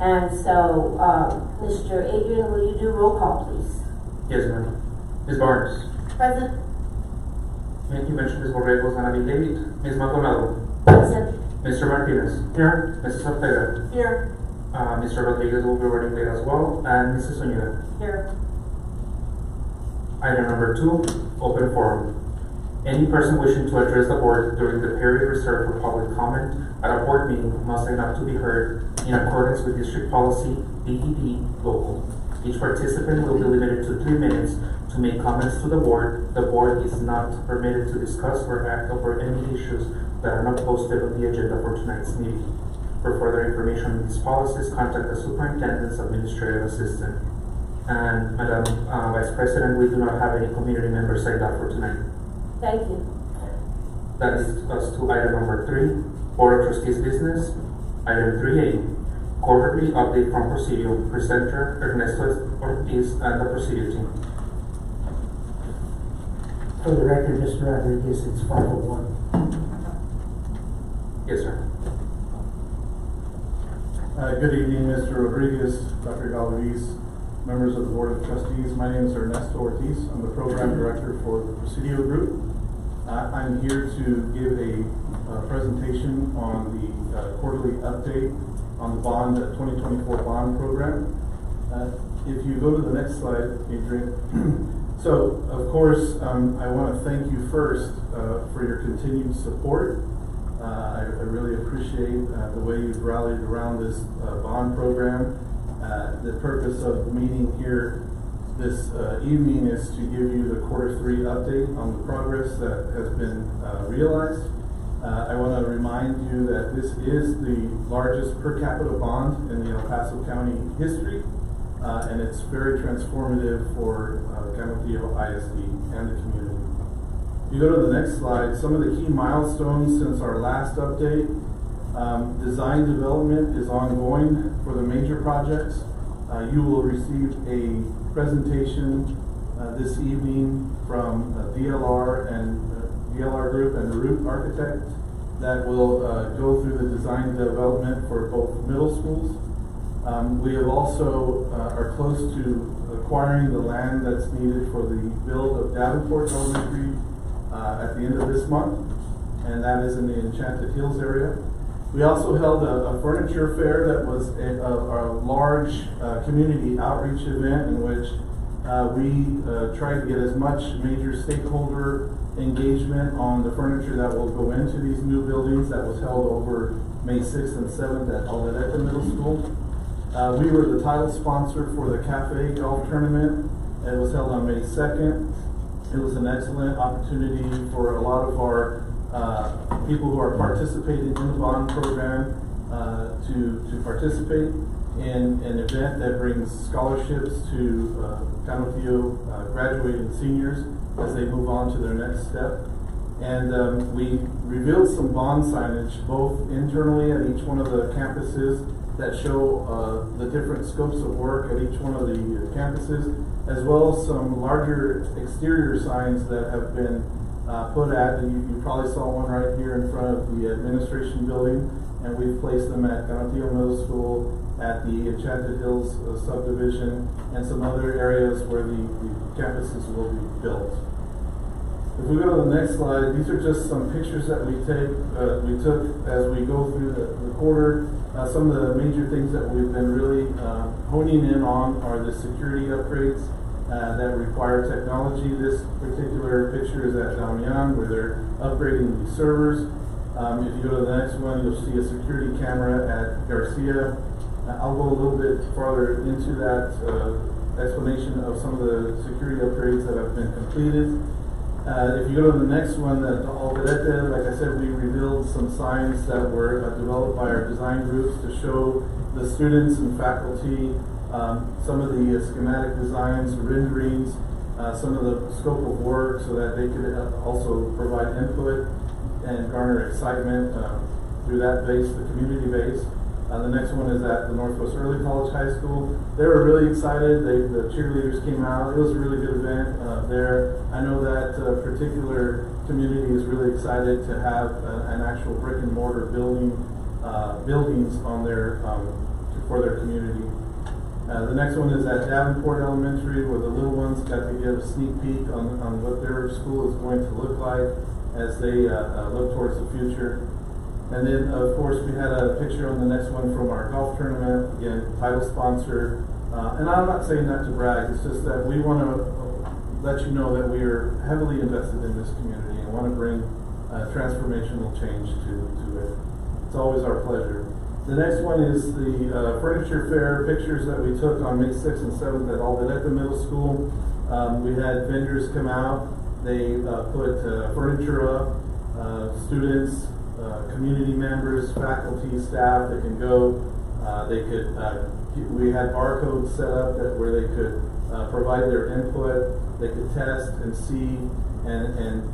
And so, Mr. Adrian, will you do roll call, please? Yes, ma'am. Ms. Barnes. Present. Thank you, Ms. Borrego, Ana David. Ms. Maldonado. Present. Mr. Martinez. Here. Mrs. Ortega. Here. Mr. Rodriguez will be running late as well, and Mrs. Zuniga. Here. Item number 2, open forum. Any person wishing to address the board during the period reserved for public comment at a board meeting must sign up to be heard in accordance with District Policy BED Local. Each participant will be limited to 3 minutes to make comments to the board. The board is not permitted to discuss or act over any issues that are not posted on the agenda for tonight's meeting. For further information on these policies, contact the Superintendent's Administrative Assistant. And Madam Vice President, we do not have any community members signed up for tonight. Thank you. That is us to item number 3, Board of Trustees business. Item 3A, quarterly update from Presidio. Presenter Ernesto Ortiz and the Presidio team. For the record, Mr. Rodriguez, it's 5:01. Yes, sir. Good evening, Mr. Rodriguez, Dr. Galvez, members of the Board of Trustees. My name is Ernesto Ortiz. I'm the Program Director for the Presidio Group. I'm here to give a presentation on the quarterly update on the bond, 2024 bond program. If you go to the next slide, Adrian. So, of course, I want to thank you first for your continued support. I really appreciate the way you've rallied around this bond program. The purpose of the meeting here this evening is to give you the Q3 update on the progress that has been realized. I want to remind you that this is the largest per capita bond in the El Paso County history, and it's very transformative for Canutillo ISD and the community. If you go to the next slide, some of the key milestones since our last update. Design development is ongoing for the major projects. You will receive a presentation this evening from DLR and DLR Group and the Root Architect that will go through the design development for both middle schools. We have also are close to acquiring the land that's needed for the build of Davenport Elementary at the end of this month, and that is in the Enchanted Hills area. We also held a furniture fair that was a large community outreach event in which we tried to get as much major stakeholder engagement on the furniture that will go into these new buildings. That was held over May 6th and 7th at Alderete Middle School. We were the title sponsor for the Cafe Golf Tournament. It was held on May 2nd. It was an excellent opportunity for a lot of our people who are participating in the bond program to participate in an event that brings scholarships to Canutillo graduating seniors as they move on to their next step. And we revealed some bond signage both internally at each one of the campuses that show the different scopes of work at each one of the campuses, as well as some larger exterior signs that have been put at, and you probably saw one right here in front of the administration building, and we've placed them at Canutillo Middle School, at the Enchanted Hills subdivision, and some other areas where the campuses will be built. If we go to the next slide, these are just some pictures that we took as we go through the quarter. Some of the major things that we've been really honing in on are the security upgrades that require technology. This particular picture is at Damian, where they're upgrading the servers. If you go to the next one, you'll see a security camera at Garcia. I'll go a little bit farther into that explanation of some of the security upgrades that have been completed. If you go to the next one, at Alderete, like I said, we revealed some signs that were developed by our design groups to show the students and faculty some of the schematic designs, renderings, some of the scope of work, so that they could also provide input and garner excitement through that base, the community base. The next one is at the Northwest Early College High School. They were really excited. The cheerleaders came out. It was a really good event there. I know that particular community is really excited to have an actual brick and mortar buildings on their for their community. The next one is at Davenport Elementary, where the little ones got to get a sneak peek on what their school is going to look like as they look towards the future. And then, of course, we had a picture on the next one from our golf tournament, again, title sponsor. And I'm not saying that to brag, it's just that we want to let you know that we are heavily invested in this community and want to bring transformational change to it. It's always our pleasure. The next one is the furniture fair pictures that we took on May 6th and 7th at Aldeneta Middle School. We had vendors come out. They put furniture up, students, community members, faculty, staff that can go. We had barcodes set up where they could provide their input. They could test and see and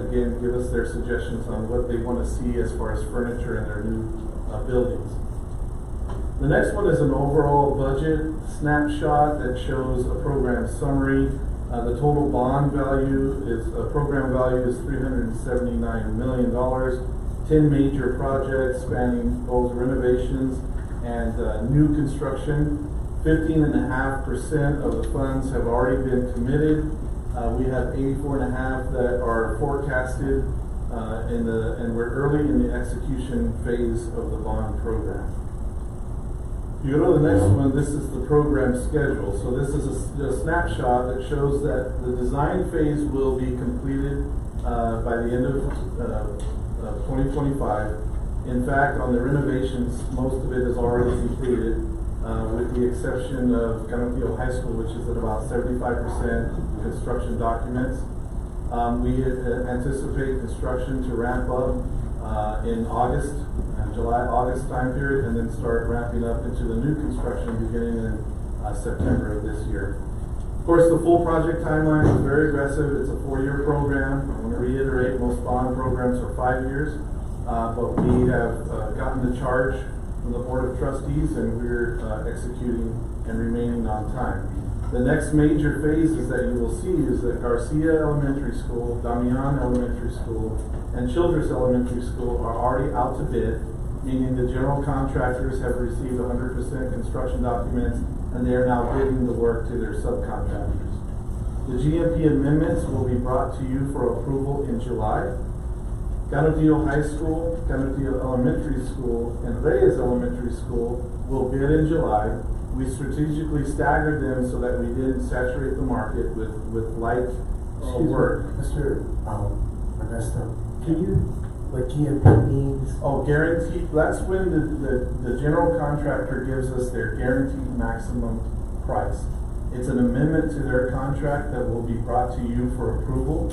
again give us their suggestions on what they want to see as far as furniture in their new buildings. The next one is an overall budget snapshot that shows a program summary. The total bond value program value is $379 million. 10 major projects spanning both renovations and new construction. 15.5% of the funds have already been committed. We have 84.5 that are forecasted and we're early in the execution phase of the bond program. If you go to the next one, this is the program schedule. So this is a snapshot that shows that the design phase will be completed by the end of 2025. In fact, on the renovations, most of it is already completed, with the exception of Canopio High School, which is at about 75% construction documents. We anticipate construction to ramp up in August, July-August time period, and then start ramping up into the new construction beginning in September of this year. Of course, the full project timeline is very aggressive. It's a 4-year program. I want to reiterate, most bond programs are 5 years, but we have gotten the charge from the Board of Trustees, and we're executing and remaining on time. The next major phases that you will see is that Garcia Elementary School, Damian Elementary School, and Childress Elementary School are already out to bid, meaning the general contractors have received 100% construction documents, and they are now bidding the work to their subcontractors. The GMP amendments will be brought to you for approval in July. Canopio High School, Canopio Elementary School, and Reyes Elementary School will bid in July. We strategically staggered them so that we didn't saturate the market with light work. Mr. Ernesto, can you, what GMP means? Oh, guaranteed, that's when the general contractor gives us their guaranteed maximum price. It's an amendment to their contract that will be brought to you for approval.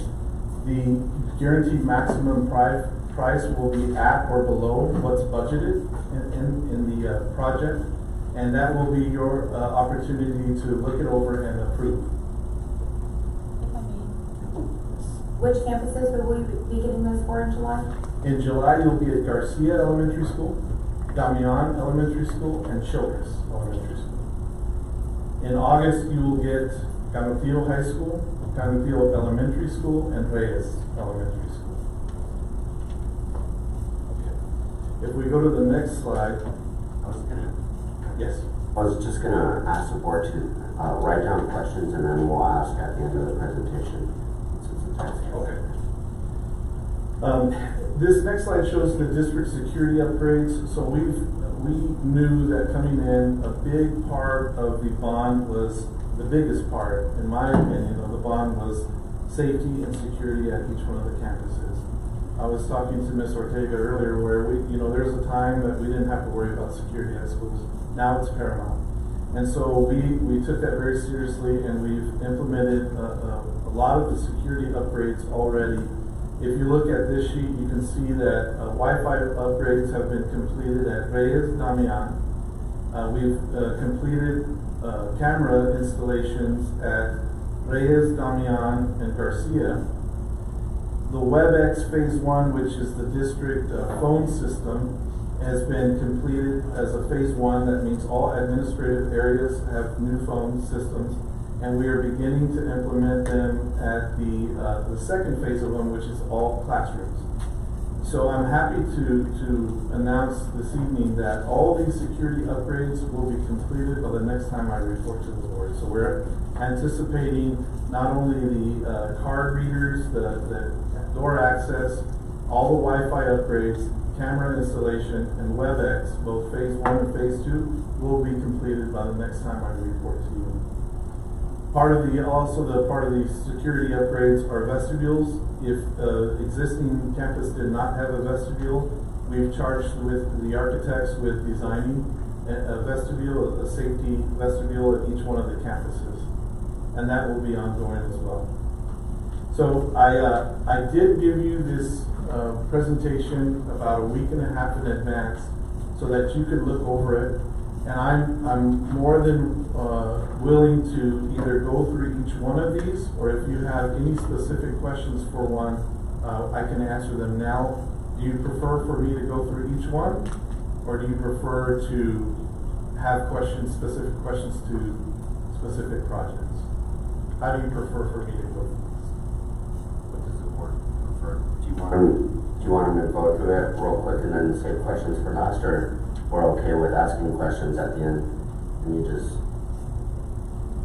The guaranteed maximum price will be at or below what's budgeted in the project, and that will be your opportunity to look it over and approve. Which campuses will we be getting those for in July? In July, you'll be at Garcia Elementary School, Damian Elementary School, and Childress Elementary School. In August, you will get Canopio High School, Canopio Elementary School, and Reyes Elementary School. Okay. If we go to the next slide. Yes. I was just going to ask the board to write down questions, and then we'll ask at the end of the presentation. Okay. This next slide shows the district security upgrades. So we knew that coming in, a big part of the bond was, the biggest part, in my opinion, of the bond was safety and security at each one of the campuses. I was talking to Ms. Ortega earlier where there's a time that we didn't have to worry about security at schools. Now it's paramount. And so we took that very seriously, and we've implemented a lot of the security upgrades already. If you look at this sheet, you can see that Wi-Fi upgrades have been completed at Reyes, Damian. We've completed camera installations at Reyes, Damian, and Garcia. The WebEx Phase 1, which is the district phone system, has been completed as a Phase 1. That means all administrative areas have new phone systems, and we are beginning to implement them at the second phase of them, which is all classrooms. So I'm happy to announce this evening that all these security upgrades will be completed by the next time I report to the board. So we're anticipating not only the card readers, the door access, all the Wi-Fi upgrades, camera installation, and WebEx, both phase 1 and phase 2, will be completed by the next time I report to you. Part of the security upgrades are vestibules. If existing campus did not have a vestibule, we've charged with the architects with designing a vestibule, a safety vestibule at each one of the campuses, and that will be ongoing as well. So I did give you this presentation about a week and a half in advance so that you could look over it. And I'm more than willing to either go through each one of these, or if you have any specific questions for one, I can answer them now. Do you prefer for me to go through each one, or do you prefer to have specific questions to specific projects? How do you prefer for me to go through this? What does the board prefer? Do you want them to go through it real quick and then save questions for last, or we're okay with asking questions at the end and you just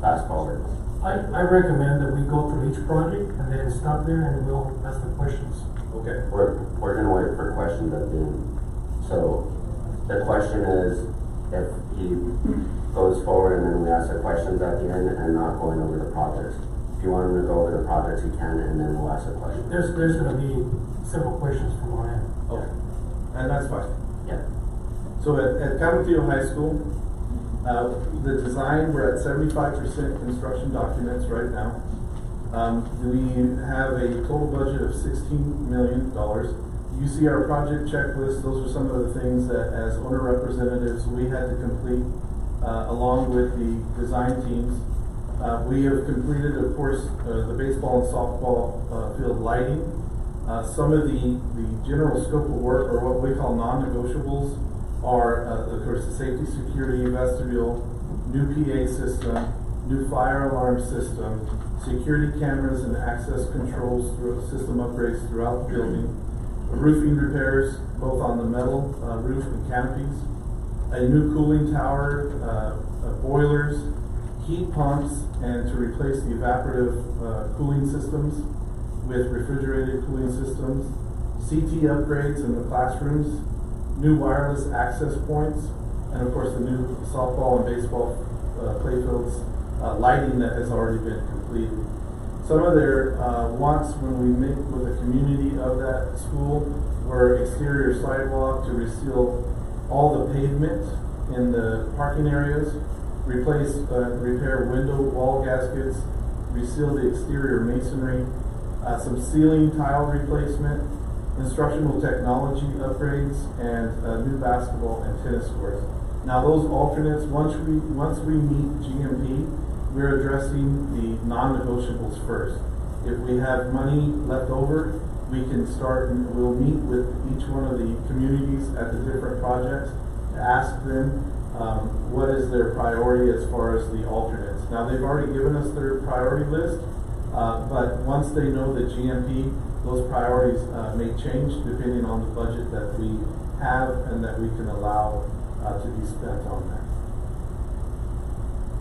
fast forward? I recommend that we go through each project and then stop there and we'll ask the questions. Okay. We're gonna wait for questions at the end. So the question is, if he goes forward and then we ask the questions at the end and not going over the projects. If you want him to go over the projects, he can, and then we'll ask the questions. There's gonna be several questions from our end. Okay. And that's fine. Yeah. So at Canutillo High School, the design, we're at 75% construction documents right now. We have a total budget of $16 million. You see our project checklist. Those are some of the things that, as owner representatives, we had to complete along with the design teams. We have completed, of course, the baseball and softball field lighting. Some of the general scope of work, or what we call non-negotiables, are, of course, the safety, security, vestibule, new PA system, new fire alarm system, security cameras and access controls through system upgrades throughout the building, roofing repairs, both on the metal roof and canopies, a new cooling tower, boilers, heat pumps, and to replace the evaporative cooling systems with refrigerated cooling systems, CT upgrades in the classrooms, new wireless access points, and of course the new softball and baseball playfields lighting that has already been completed. Some of their wants when we met with the community of that school were exterior sidewalk to reseal all the pavement in the parking areas, repair window wall gaskets, reseal the exterior masonry, some ceiling tile replacement, instructional technology upgrades, and new basketball and tennis courts. Now those alternates, once we meet GMP, we're addressing the non-negotiables first. If we have money left over, we can start and we'll meet with each one of the communities at the different projects to ask them what is their priority as far as the alternates. Now they've already given us their priority list, but once they know the GMP, those priorities may change depending on the budget that we have and that we can allow to be spent on that.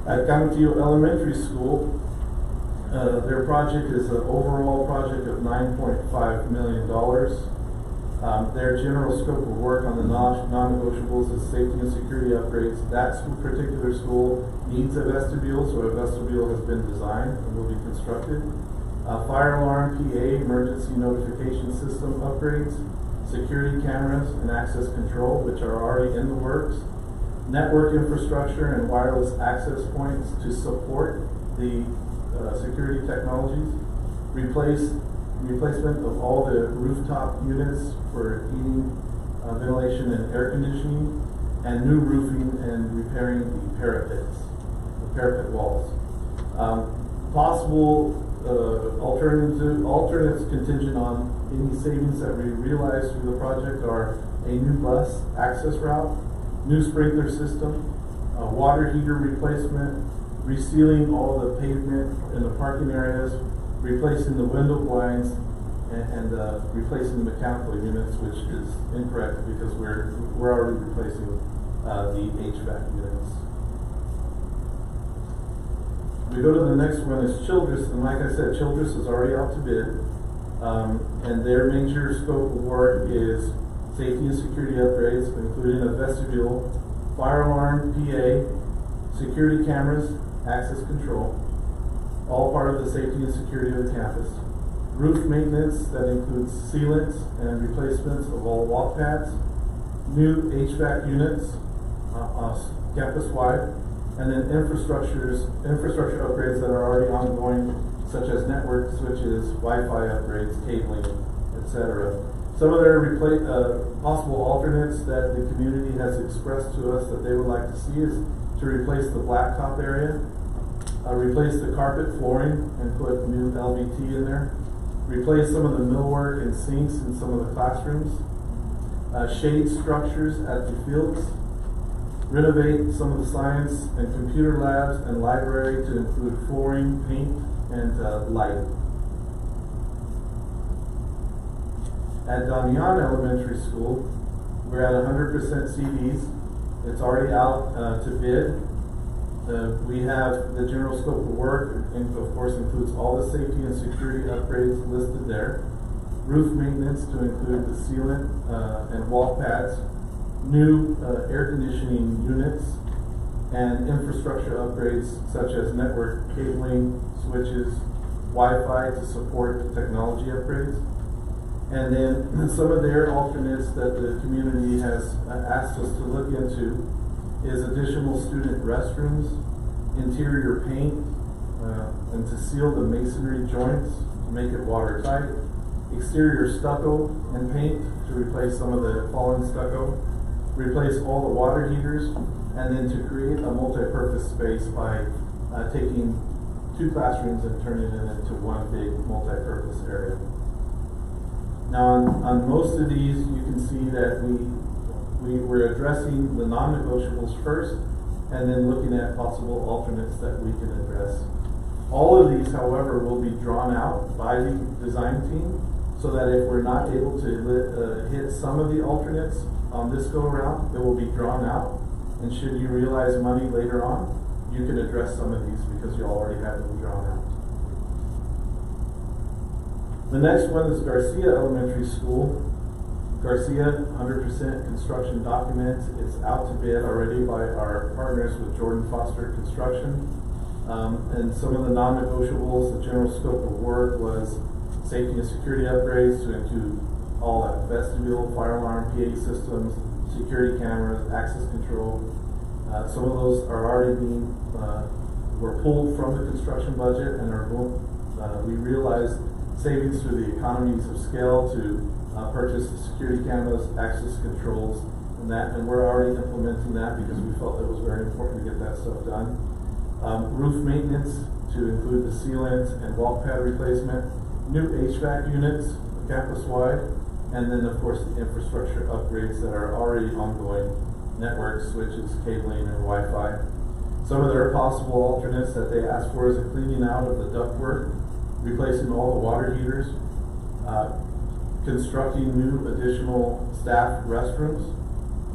At Canutillo Elementary School, their project is an overall project of $9.5 million. Their general scope of work on the non-negotiables is safety and security upgrades. That particular school needs a vestibule, so a vestibule has been designed and will be constructed. Fire alarm, PA, emergency notification system upgrades, security cameras and access control, which are already in the works, network infrastructure and wireless access points to support the security technologies, replacement of all the rooftop units for heating, ventilation and air conditioning, and new roofing and repairing the parapet walls. Possible alternates contingent on any savings that we realize through the project are a new bus access route, new sprinkler system, water heater replacement, resealing all the pavement in the parking areas, replacing the window blinds, and replacing the mechanical units, which is incorrect because we're already replacing the HVAC units. We go to the next one is Childress, and like I said, Childress is already out to bid, and their major scope of work is safety and security upgrades, including a vestibule, fire alarm, PA, security cameras, access control, all part of the safety and security of the campus. Roof maintenance that includes sealants and replacements of all walk pads, new HVAC units campus-wide, and then infrastructure upgrades that are already ongoing, such as network switches, Wi-Fi upgrades, cabling, etc. Some of their possible alternates that the community has expressed to us that they would like to see is to replace the blacktop area, replace the carpet flooring and put new LVT in there, replace some of the millwork and sinks in some of the classrooms, shade structures at the fields, renovate some of the science and computer labs and library to include flooring, paint, and light. At Damian Elementary School, we're at 100% CDs. It's already out to bid. We have the general scope of work, and of course includes all the safety and security upgrades listed there. Roof maintenance to include the sealant and wall pads, new air conditioning units, and infrastructure upgrades such as network cabling, switches, Wi-Fi to support the technology upgrades. And then some of their alternates that the community has asked us to look into is additional student restrooms, interior paint, and to seal the masonry joints to make it watertight, exterior stucco and paint to replace some of the fallen stucco, replace all the water heaters, and then to create a multi-purpose space by taking 2 classrooms and turning it into one big multi-purpose area. Now, on most of these, you can see that we're addressing the non-negotiables first, and then looking at possible alternates that we can address. All of these, however, will be drawn out by the design team, so that if we're not able to hit some of the alternates on this go-around, it will be drawn out. And should you realize money later on, you can address some of these because you already have them drawn out. The next one is Garcia Elementary School. Garcia, 100% construction document. It's out to bid already by our partners with Jordan Foster Construction. And some of the non-negotiables, the general scope of work was safety and security upgrades to include all that vestibule, fire alarm, PA systems, security cameras, access control. Some of those are already were pulled from the construction budget and are we realized savings through the economies of scale to purchase the security cameras, access controls, and we're already implementing that because we felt that it was very important to get that stuff done. Roof maintenance to include the sealant and wall pad replacement, new HVAC units campus-wide, and then of course the infrastructure upgrades that are already ongoing, network switches, cabling, and Wi-Fi. Some of their possible alternates that they asked for is a cleaning out of the ductwork, replacing all the water heaters, constructing new additional staff restrooms,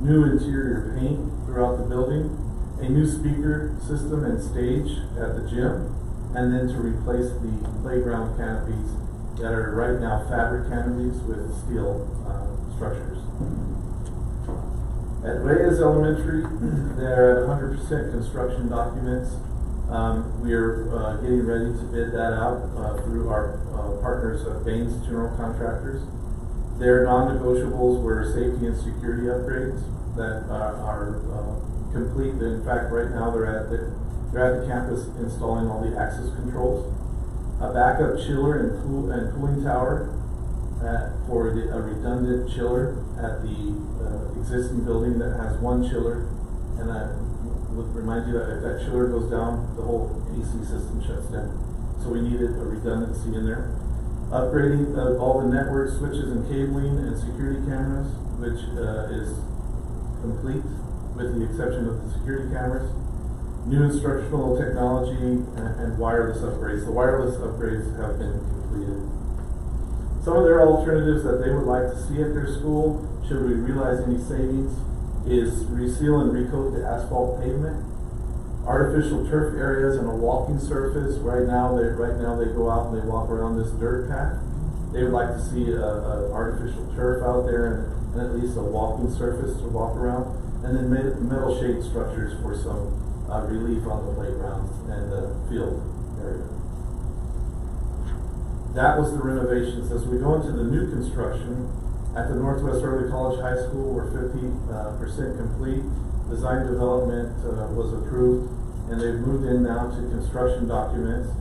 new interior paint throughout the building, a new speaker system and stage at the gym, and then to replace the playground canopies that are right now fabric canopies with steel structures. At Reyes Elementary, they're at 100% construction documents. We are getting ready to bid that out through our partners at Baines General Contractors. Their non-negotiables were safety and security upgrades that are complete. In fact, right now they're at the campus installing all the access controls. A backup chiller and cooling tower for a redundant chiller at the existing building that has one chiller. And I would remind you that if that chiller goes down, the whole AC system shuts down. So we needed a redundancy in there. Upgrading all the network switches and cabling and security cameras, which is complete with the exception of the security cameras. New instructional technology and wireless upgrades. The wireless upgrades have been completed. Some of their alternatives that they would like to see at their school, should we realize any savings, is reseal and recoat the asphalt pavement, artificial turf areas and a walking surface. Right now they go out and they walk around this dirt path. They would like to see a artificial turf out there and at least a walking surface to walk around, and then metal shade structures for some relief on the playground and the field area. That was the renovations. As we go into the new construction, at the Northwest Early College High School, we're 50% complete. Design development was approved, and they've moved in now to construction documents.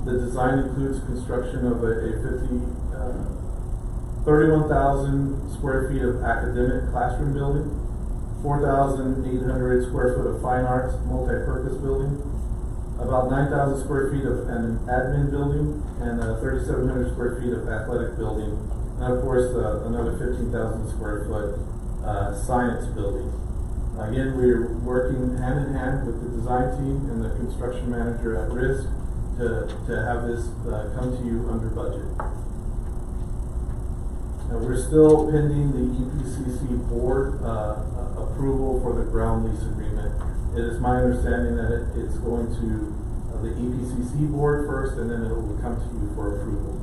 The design includes construction of a 31,000 square feet of academic classroom building, 4,800 square foot of fine arts multi-purpose building, about 9,000 square feet of an admin building, and 3,700 square feet of athletic building, and of course another 15,000 square foot science building. Again, we're working hand in hand with the design team and the construction manager at risk to have this come to you under budget. Now, we're still pending the EPCC board approval for the ground lease agreement. It is my understanding that it's going to the EPCC board first, and then it will come to you for approval.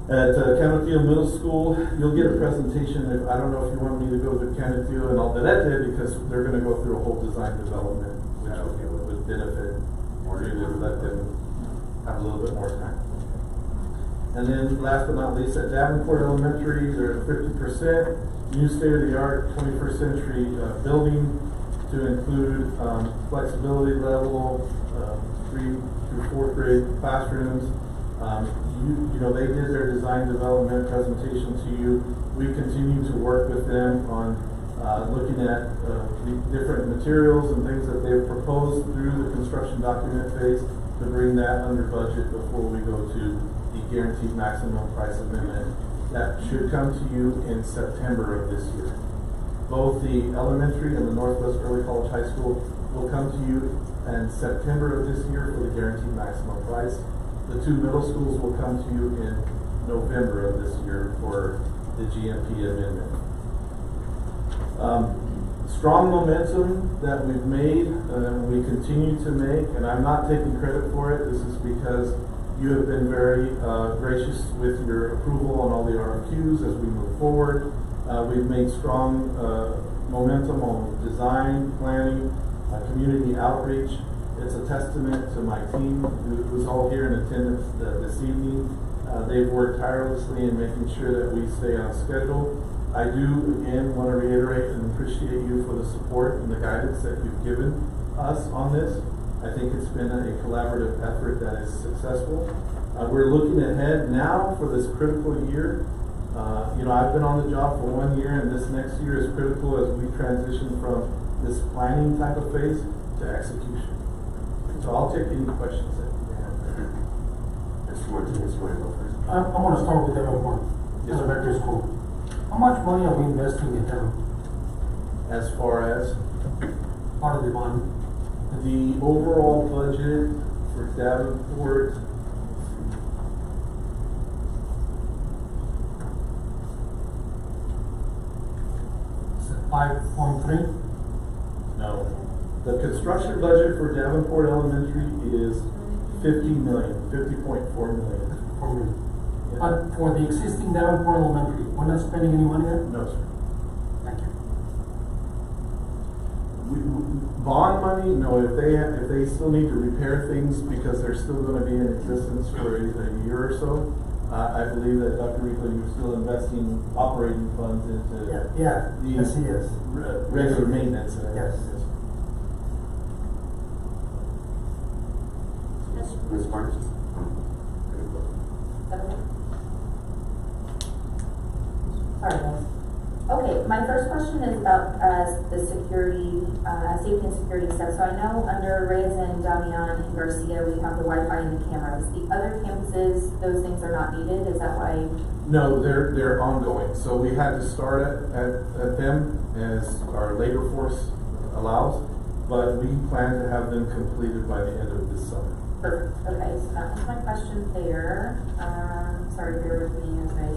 At Canutillo Middle School, you'll get a presentation. I don't know if you want me to go to Canutillo and Alderete, because they're going to go through a whole design development, which would benefit, or you would let them have a little bit more time. And then last but not least, at Davenport Elementary, they're at 50%. New state-of-the-art 21st century building to include flexibility level, 3 through 4th grade classrooms. You know, they did their design development presentation to you. We continue to work with them on looking at the different materials and things that they've proposed through the construction document phase to bring that under budget before we go to the guaranteed maximum price amendment. That should come to you in September of this year. Both the elementary and the Northwest Early College High School will come to you in September of this year for the guaranteed maximum price. The two middle schools will come to you in November of this year for the GMP amendment. Strong momentum that we've made, we continue to make, and I'm not taking credit for it. This is because you have been very gracious with your approval on all the RFQs as we move forward. We've made strong momentum on design, planning, community outreach. It's a testament to my team who's all here in attendance this evening. They've worked tirelessly in making sure that we stay on schedule. I do, again, want to reiterate and appreciate you for the support and the guidance that you've given us on this. I think it's been a collaborative effort that is successful. We're looking ahead now for this critical year. You know, I've been on the job for 1 year, and this next year is critical as we transition from this planning type of phase to execution. So I'll take any questions that you may have there. Mr. Martinez, you want to go first? I want to start with Davenport Elementary School. How much money are we investing in them? As far as Part of the money. the overall budget for Davenport, Is it 5.3? no. The construction budget for Davenport Elementary is 50.4 million. For me. Yeah. But for the existing Davenport Elementary, we're not spending any money there? No, sir. Thank you. Bond money, no. If they still need to repair things because they're still going to be in existence for a year or so, I believe that Dr. Rico, you're still investing operating funds into Yeah, yes, he is. Regular maintenance. Yes. Ms. Barnes? Sorry, guys. Okay, my first question is about the security, safety and security stuff. So I know under Reyes and Damian and Garcia, we have the Wi-Fi and the cameras. The other campuses, those things are not needed. Is that why? No, they're ongoing. So we had to start at them as our labor force allows, but we plan to have them completed by the end of this summer. Perfect, okay, so that was my question there. Sorry, bear with me as I.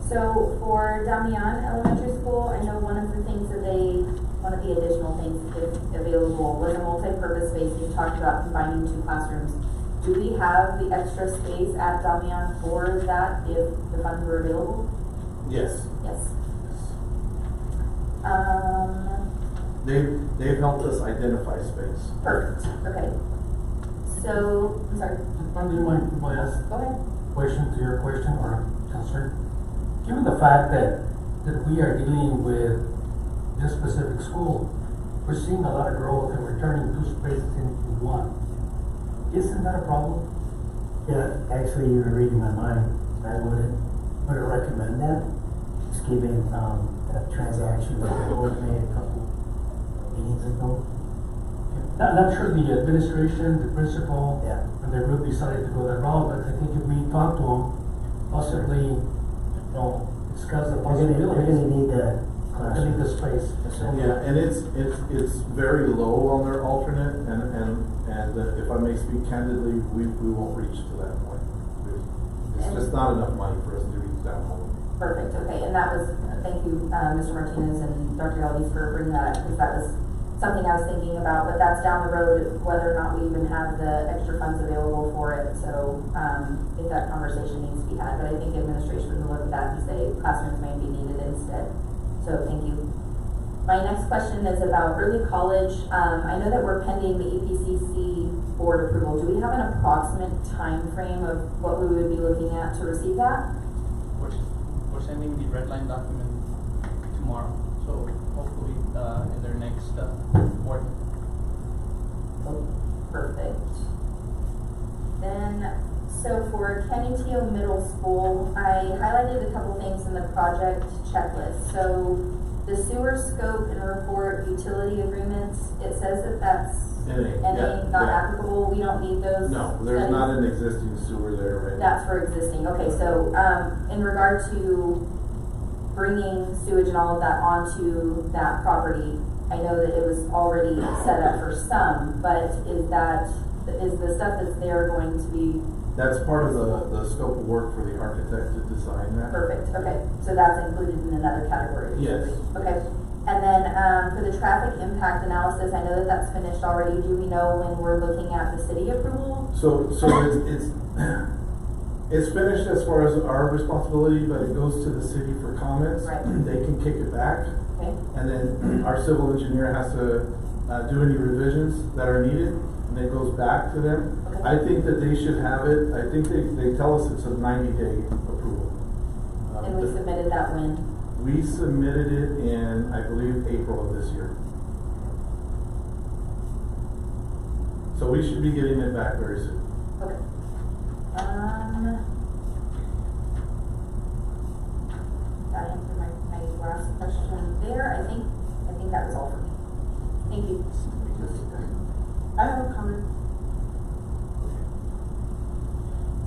So for Damian Elementary School, I know one of the things that one of the additional things if available was a multi-purpose space. You talked about combining 2 classrooms. Do we have the extra space at Damian for that if the funds were available? Yes. Yes. They've helped us identify space. Perfect, okay. So, I'm sorry, Do you mind if I ask go ahead. a question to your question or concern? Given the fact that we are dealing with this specific school, we're seeing a lot of growth and we're turning 2 spaces into 1. Isn't that a problem? Yeah, actually, you were reading my mind. I wouldn't recommend that. Just given that transaction that the board made a couple meetings ago. Not sure the administration, the principal, Yeah. and the group decided to go that route, but I think if we talk to them, possibly, discuss the They're possibilities. gonna need the They need classroom. the space. Yeah, and it's very low on their alternate, and if I may speak candidly, we won't reach to that point. It's just not enough money for us to reach that point. Perfect, okay, and that was, thank you, Mr. Martinez and Dr. Galvis for bringing that up, because that was something I was thinking about, but that's down the road, whether or not we even have the extra funds available for it, so, if that conversation needs to be had, but I think administration would look at that and say classrooms may be needed instead, so thank you. My next question is about early college. I know that we're pending the EPCC board approval. Do we have an approximate time frame of what we would be looking at to receive that? We're sending the red line document tomorrow, so hopefully in their next board. Perfect. Then, so for Kenny Teo Middle School, I highlighted a couple things in the project checklist. So the sewer scope and report utility agreements, it says that that's NA, not yeah. applicable. We don't need those. No, there's studies? not an existing sewer there right now. That's for existing, okay, so, in regard to bringing sewage and all of that onto that property, I know that it was already set up for some, but is the stuff that's there going to be That's part of the scope of work for the architect to design that. perfect? Okay, so that's included in another category? Yes. Okay, and then, for the traffic impact analysis, I know that that's finished already, do we know when we're looking at the city approval? So it's finished as far as our responsibility, but it goes to the city for comments. Right. They can kick it back, Okay, and then our civil engineer has to do any revisions that are needed, and it goes back to them. Okay. I think that they should have it, I think they tell us it's a 90-day approval. and we submitted that when? We submitted it in, I believe, April of this year. So we should be getting it back very soon. Okay. That answered my last question there. I think that was all for me. Thank you. I have a comment.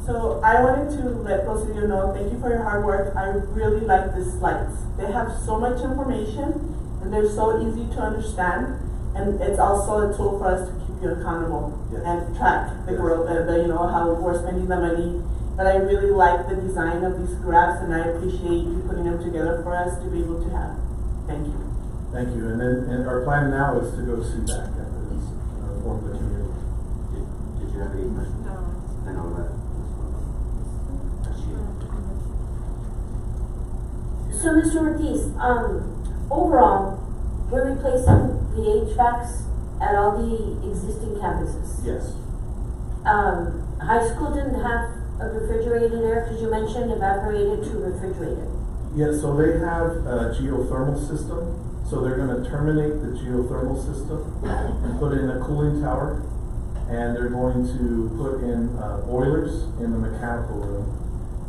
So I wanted to let Presidio know, thank you for your hard work. I really like the slides. They have so much information and they're so easy to understand. And it's also a tool for us to keep you accountable Yes. and track the Yes. growth, how we're spending the money. But I really like the design of these graphs and I appreciate you putting them together for us to be able to have. Thank you. Thank you, and our plan now is to go see that and inform the community. Did you have any questions? No. Then I'll let So, Mr. Ortiz, overall, we're replacing the HVACs at all the existing campuses. Yes, High school didn't have a refrigerated air, because you mentioned evaporated to refrigerated. yes, so they have a geothermal system, so they're gonna terminate the geothermal system and put in a cooling tower, and they're going to put in boilers in the mechanical room.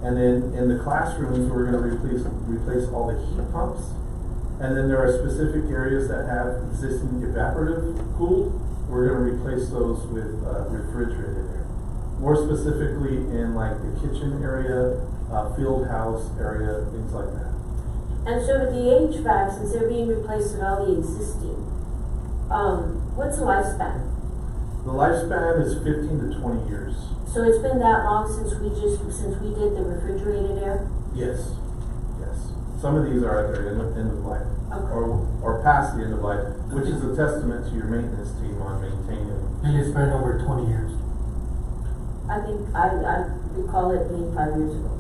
And then in the classrooms, we're gonna replace all the heat pumps. And then there are specific areas that have existing evaporative cooled. We're gonna replace those with refrigerated air. More specifically in like the kitchen area, field house area, things like that. And so with the HVAC, since they're being replaced at all the existing, What's the lifespan? The lifespan is 15 to 20 years. So it's been that long since we did the refrigerated air? Yes, yes. Some of these are at their end of life, Okay. or past the end of life, which is a testament to your maintenance team on maintaining them. It's been over 20 years. I think, I recall it being 5 years ago.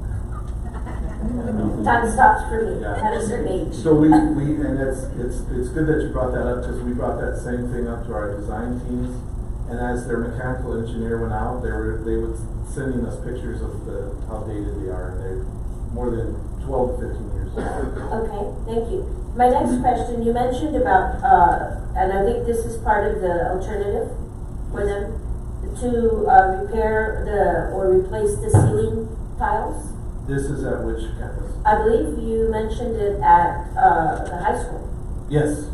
Time stops for me Yeah. at a certain age. So and it's good that you brought that up, because we brought that same thing up to our design teams. And as their mechanical engineer went out, they would sending us pictures of how dated they are, and they're more than 12 to 15 years old. Okay, thank you. My next question, you mentioned about, and I think this is part of the alternative for them, to repair or replace the ceiling tiles. This is at which campus? I believe you mentioned it at the high school, Yes,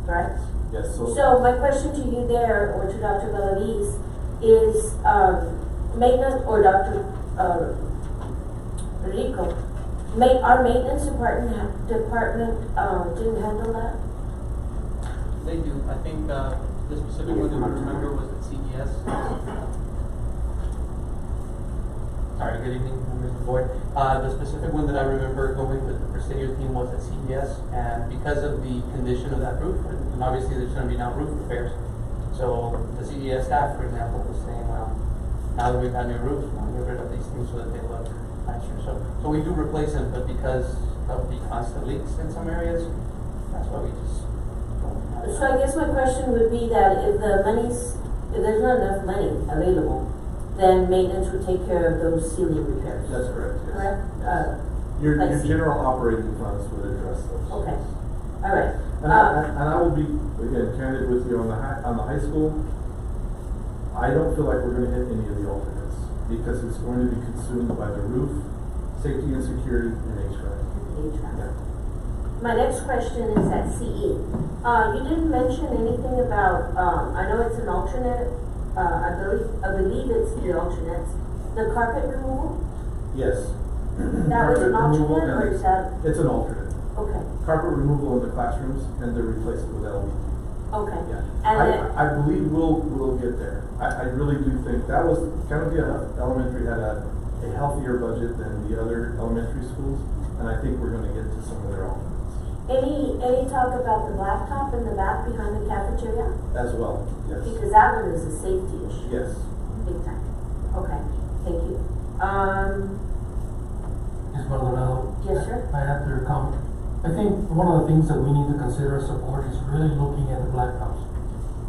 correct? yes. So my question to you there, or to Dr. Galaviz, is maintenance, or Dr. Rico, our maintenance department didn't handle that? They do. I think the specific one that I remember was at CES. Sorry, good evening, members of the board. The specific one that I remember going with the Presidio team was at CES, and because of the condition of that roof, and obviously there's going to be now roof repairs. So the CES staff, for example, was saying, well, now that we've had new roofs, we'll get rid of these things so that they look nicer. So we do replace them, but because of the constant leaks in some areas, that's why we just don't have it. So I guess my question would be that if there's not enough money available, then maintenance would take care of those ceiling repairs. That's correct, yes. Correct? Your I see. general operating funds would address those. Okay, all right. And I will be, again, candid with you on the high school. I don't feel like we're gonna hit any of the alternates, because it's going to be consumed by the roof, safety and security, and HVAC. Yeah. My next question is at CE. You didn't mention anything about, I know it's an alternate, I believe it's the alternates, the carpet removal? Yes. That was an Carpet removal alternate, or and- is that, It's an alternate. okay, Carpet removal in the classrooms, and they're replaced with LED. okay. Yeah. And then, I believe we'll get there. I really do think that was kind of elementary had a healthier budget than the other elementary schools, and I think we're gonna get to some of their alternates any talk about the blacktop in the back behind the cafeteria? as well, yes. Because that one is a safety issue. Yes. Big time. Okay, thank you. Ms. Maldonado? Yes, sir. I have to comment. I think one of the things that we need to consider as a board is really looking at the blacktops.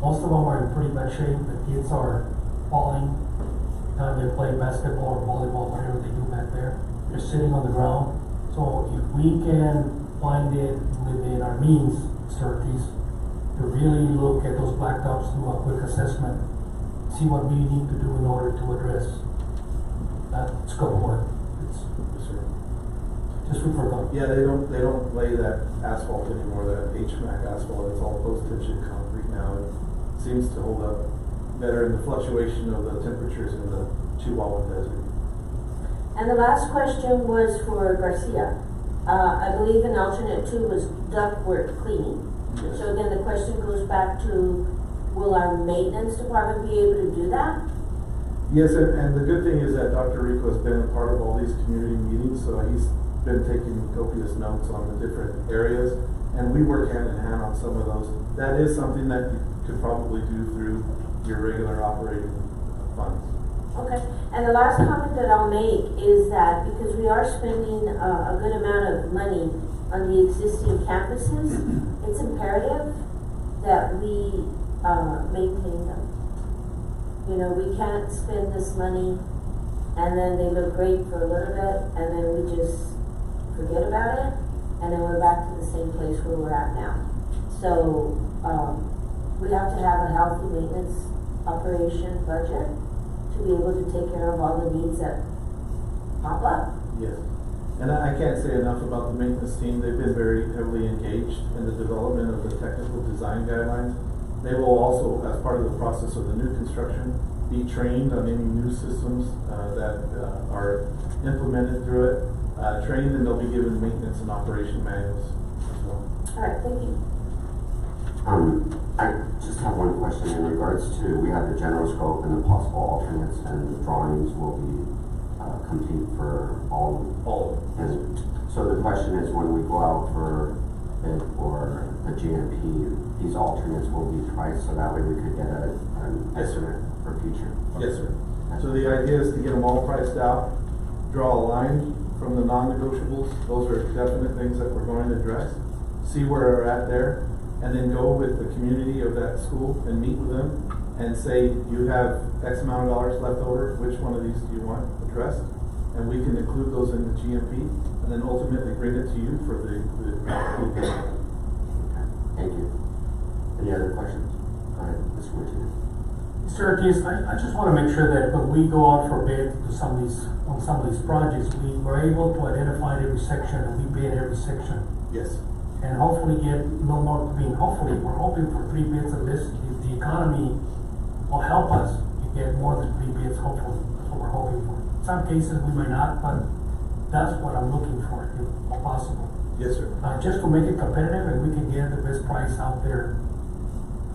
Most of them are in pretty bad shape. The kids are falling, they play basketball or volleyball, whatever they do back there. They're sitting on the ground. So if we can find it within our means, Mr. Ortiz, to really look at those blacktops, do a quick assessment, see what we need to do in order to address that scope of work. It's Yes, sir. just food for thought. Yeah, they don't lay that asphalt anymore, that HMAC asphalt. It's all post-tension concrete now. It seems to hold up better in the fluctuation of the temperatures in the Chihuahua desert. And the last question was for Garcia. I believe an alternate 2 was ductwork cleaning. Yes. So again, the question goes back to, will our maintenance department be able to do that? Yes, and the good thing is that Dr. Rico has been a part of all these community meetings, so he's been taking copious notes on the different areas, and we work hand in hand on some of those. That is something that you could probably do through your regular operating funds. Okay, and the last comment that I'll make is that because we are spending a good amount of money on the existing campuses, it's imperative that we maintain them. You know, we can't spend this money and then they look great for a little bit and then we just forget about it and then we're back to the same place where we're at now. So we have to have a healthy maintenance operation budget to be able to take care of all the needs that pop up. Yes. And I can't say enough about the maintenance team. They've been very heavily engaged in the development of the technical design guidelines. They will also, as part of the process of the new construction, be trained on any new systems that are implemented through it. Trained, and they'll be given maintenance and operation manuals as well. All right, thank you. I just have one question in regards to, we have the general scope and the possible alternates, and the drawings will be complete for all. And so the question is, when we go out for bid for the GMP, these alternates will be priced, so that way we could get an estimate for future. Yes, sir. So the idea is to get them all priced out, draw a line from the non-negotiables. Those are definite things that we're going to address. See where we're at there, and then go with the community of that school and meet with them and say, you have X amount of dollars left over, which one of these do you want addressed? And we can include those in the GMP, and then ultimately bring it to you for the Okay. Thank you. Any other questions? Go ahead, Mr. Martinez. Mr. Ortiz, I just want to make sure that when we go out for bid to on some of these projects, we were able to identify every section and we bid every section. Yes. And hopefully get no more, hopefully, we're hoping for 3 bids of this. The economy will help us to get more than 3 bids, hopefully. That's what we're hoping for. In some cases, we might not, but that's what I'm looking for, if possible. Yes, sir. Just to make it competitive and we can get the best price out there.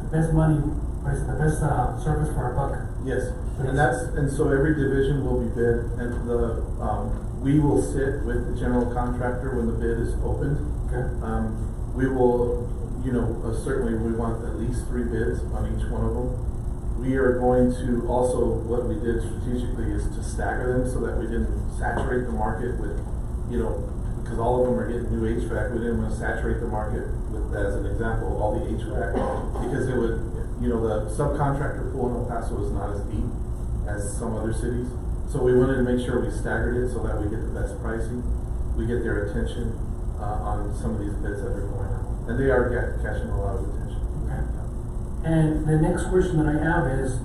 The best money, the best service for our buck. Yes, and so every division will be bid, and we will sit with the general contractor when the bid is opened. Okay. We will, certainly we want at least 3 bids on each one of them. We are going to also, what we did strategically is to stagger them so that we didn't saturate the market with, because all of them are getting new HVAC. We didn't want to saturate the market with, as an example, all the HVAC, because it would, the subcontractor pool in El Paso is not as deep as some other cities. So we wanted to make sure we staggered it so that we get the best pricing. We get their attention on some of these bids that are going on. And they are catching a lot of attention. Okay. And the next question that I have is,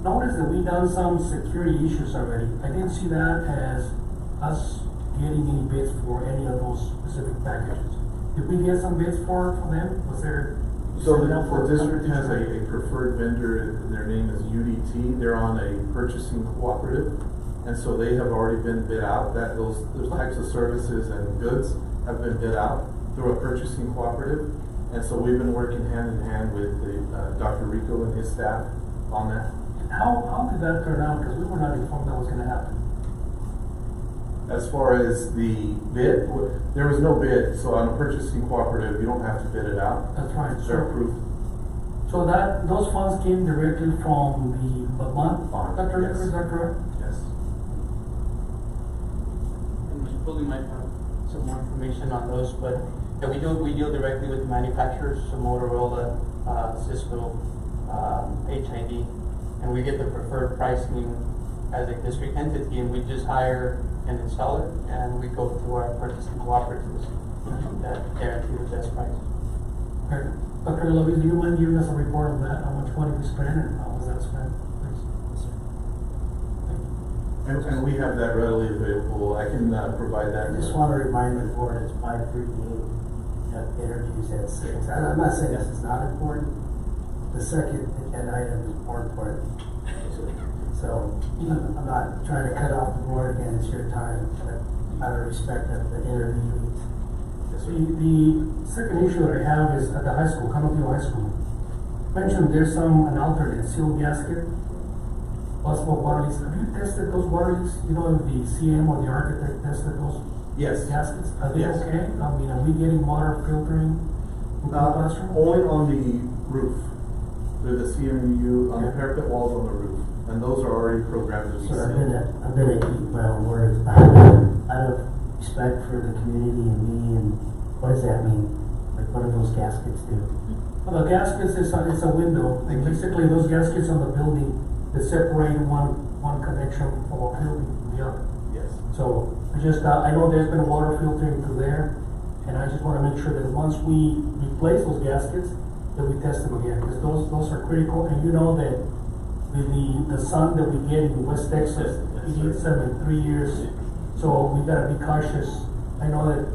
notice that we've done some security issues already. I didn't see that as us getting any bids for any of those specific packages. Did we get some bids for them? Was there? So the district has a preferred vendor, and their name is UDT. They're on a purchasing cooperative, and so they have already been bid out. Those types of services and goods have been bid out through a purchasing cooperative, and so we've been working hand in hand with Dr. Rico and his staff on that. How did that turn out? Because we were not informed that was going to happen. As far as the bid, there was no bid, so on a purchasing cooperative, you don't have to bid it out. That's right. They're approved. So those funds came directly from the bond? Dr. Yes. Is that correct? Yes. And Mr. Pulley might have some more information on those, but yeah, we deal directly with manufacturers, so Motorola, Cisco, HID, and we get the preferred pricing as a district entity, and we just hire an installer, and we go through our purchasing cooperatives that guarantee the best price. Okay. Dr. Lopez, do you mind giving us a report on that? How much money we spent and how was that spent? Please. And we have that readily available. I can provide that. I just want to remind the board it's 5:38. Interviews at 6. I'm not saying this is not important. The second item is more important. So I'm not trying to cut off the board again. It's your time, but out of respect of the interviewees. The second issue that I have is at the high school, Canopio High School. Mentioned there's an alternate sealed gasket, possible water leaks. Have you tested those water leaks? If the CM or the architect tested those Yes. gaskets? Are they Yes. okay? Are we getting water filtering in the classroom? Only on the roof. Through the CMU, on the parapet walls on the roof. And those are already programmed to be So I'm sealed. gonna eat my own words. Out of respect for the community and me, and what does that mean? Like, what do those gaskets do? Well, the gaskets it's a window. And basically, those gaskets on the building that separate one connection from a building to the other. Yes. So I know there's been water filtering through there, and I just want to make sure that once we replace those gaskets, that we test them again, because those are critical. And you know that with the sun that we get in West Texas, we get some in 3 years, so we gotta be cautious. I know that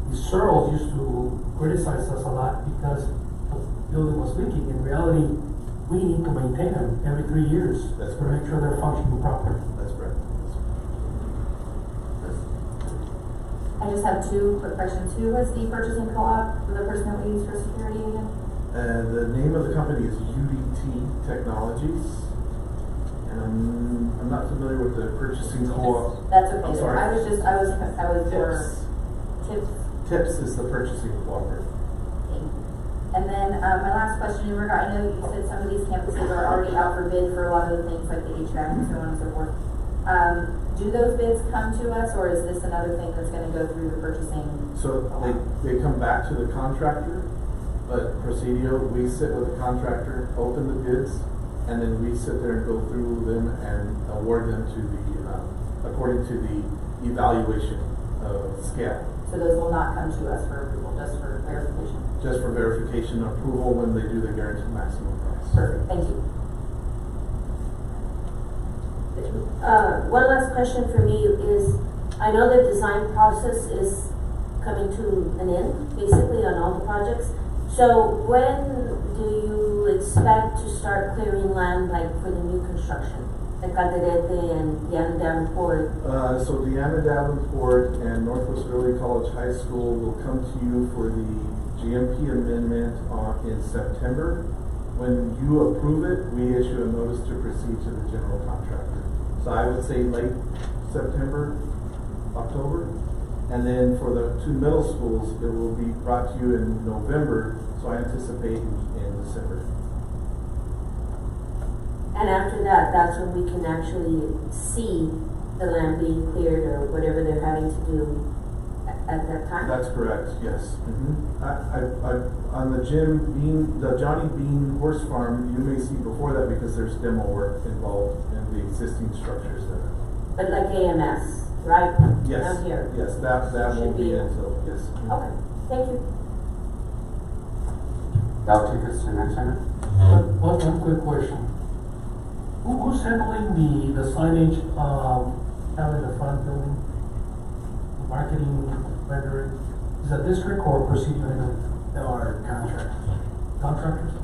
the Searles used to criticize us a lot because the building was leaking. In reality, we need to maintain them every 3 years That's to make sure they're functioning properly. That's correct. I just have 2 quick questions. Who was the purchasing co-op for the person that we use for security again? And the name of the company is UDT Technologies. And I'm not familiar with the purchasing co-op. That's okay. I'm sorry. I was for tips. TIPS is the purchasing cooperative. And then, my last question in regard, I know you said some of these campuses are already out for bid for a lot of the things like the HVAC and so on and so forth. Do those bids come to us, or is this another thing that's gonna go through the purchasing? So they come back to the contractor, but Presidio, we sit with the contractor, open the bids, and then we sit there and go through them and award them to the, according to the evaluation scale. So those will not come to us for approval, just for verification? Just for verification and approval when they do the guaranteed maximum price. Perfect, thank you. One last question for me is, I know the design process is coming to an end, basically, on all the projects. So when do you expect to start clearing land, like for the new construction? Like Calderete and Diana Davenport? So Deanna Davenport and Northwest Early College High School will come to you for the GMP amendment in September. When you approve it, we issue a notice to proceed to the general contractor. So I would say late September, October. And then for the two middle schools, it will be brought to you in November, so I anticipate in December. And after that, that's when we can actually see the land being cleared or whatever they're having to do at that time? That's correct, yes. On the Johnny Bean Horse Farm, you may see before that because there's demo work involved in the existing structures there. But like AMS, right? Yes, Down here? yes, that won't Should be be. until, yes. Okay, thank you. That'll take us to the next item. One quick question. Who's handling the signage, out in the front building? Marketing, rendering? Is that district or Presidio? Or contractors? Contractors?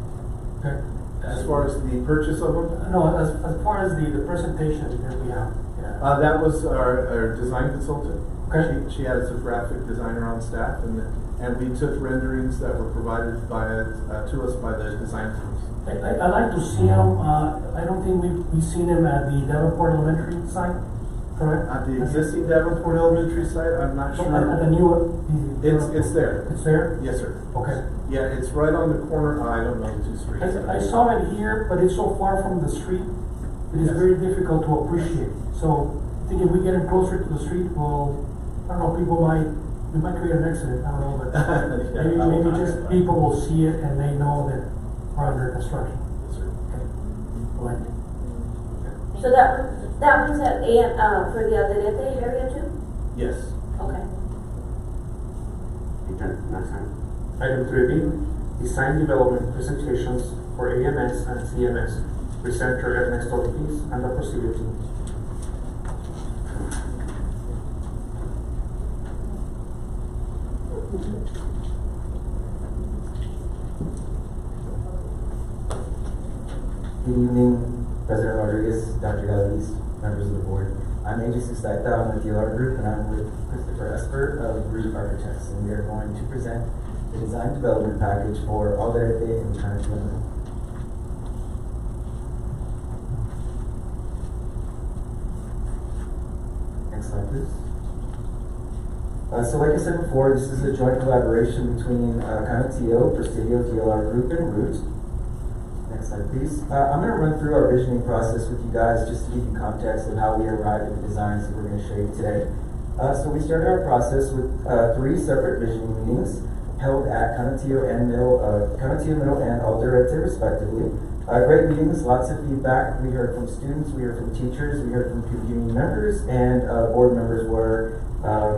Okay. As far as the purchase of them, No, as far as the presentation that we have. Yeah. that was our design consultant. Okay. She had a graphic designer on staff, and we took renderings that were provided to us by the design teams. I like to see them, I don't think we've seen them at the Davenport Elementary site, correct? At the existing Davenport Elementary site, I'm not No, sure. At the new one? It's there. It's there? Yes, sir. Okay. Yeah, it's right on the corner. I don't know the two streets. I saw it here, but it's so far from the street, it is Yes. very difficult to appreciate. So, I think if we get it closer to the street, well, I don't know, we might create an accident, I don't know, but Yeah, maybe just people will see it and they know that we're under construction. Yes, sir. Like, So that one's at for the Alderete area too? Yes. Okay. Okay, next item. Item 3B, design development presentations for AMS and CMS. Presenter Ernesto Ortiz and the Presidio team. Good evening, President Rodriguez, Dr. Galaviz, members of the board. I'm AJ Sustacta, I'm with the DLR Group, and I'm with Christopher Esper of Group Architects, and we are going to present the design development package for Alderete and Canacillo. Next slide, please. So like I said before, this is a joint collaboration between Canacillo, Presidio, DLR Group, and Root. Next slide, please. I'm going to run through our visioning process with you guys just to give you context of how we arrived at the designs that we're going to show you today. So we started our process with 3 separate visioning meetings held at Canacillo Middle and Alderete respectively. Great meetings, lots of feedback. We heard from students, we heard from teachers, we heard from community members, and board members were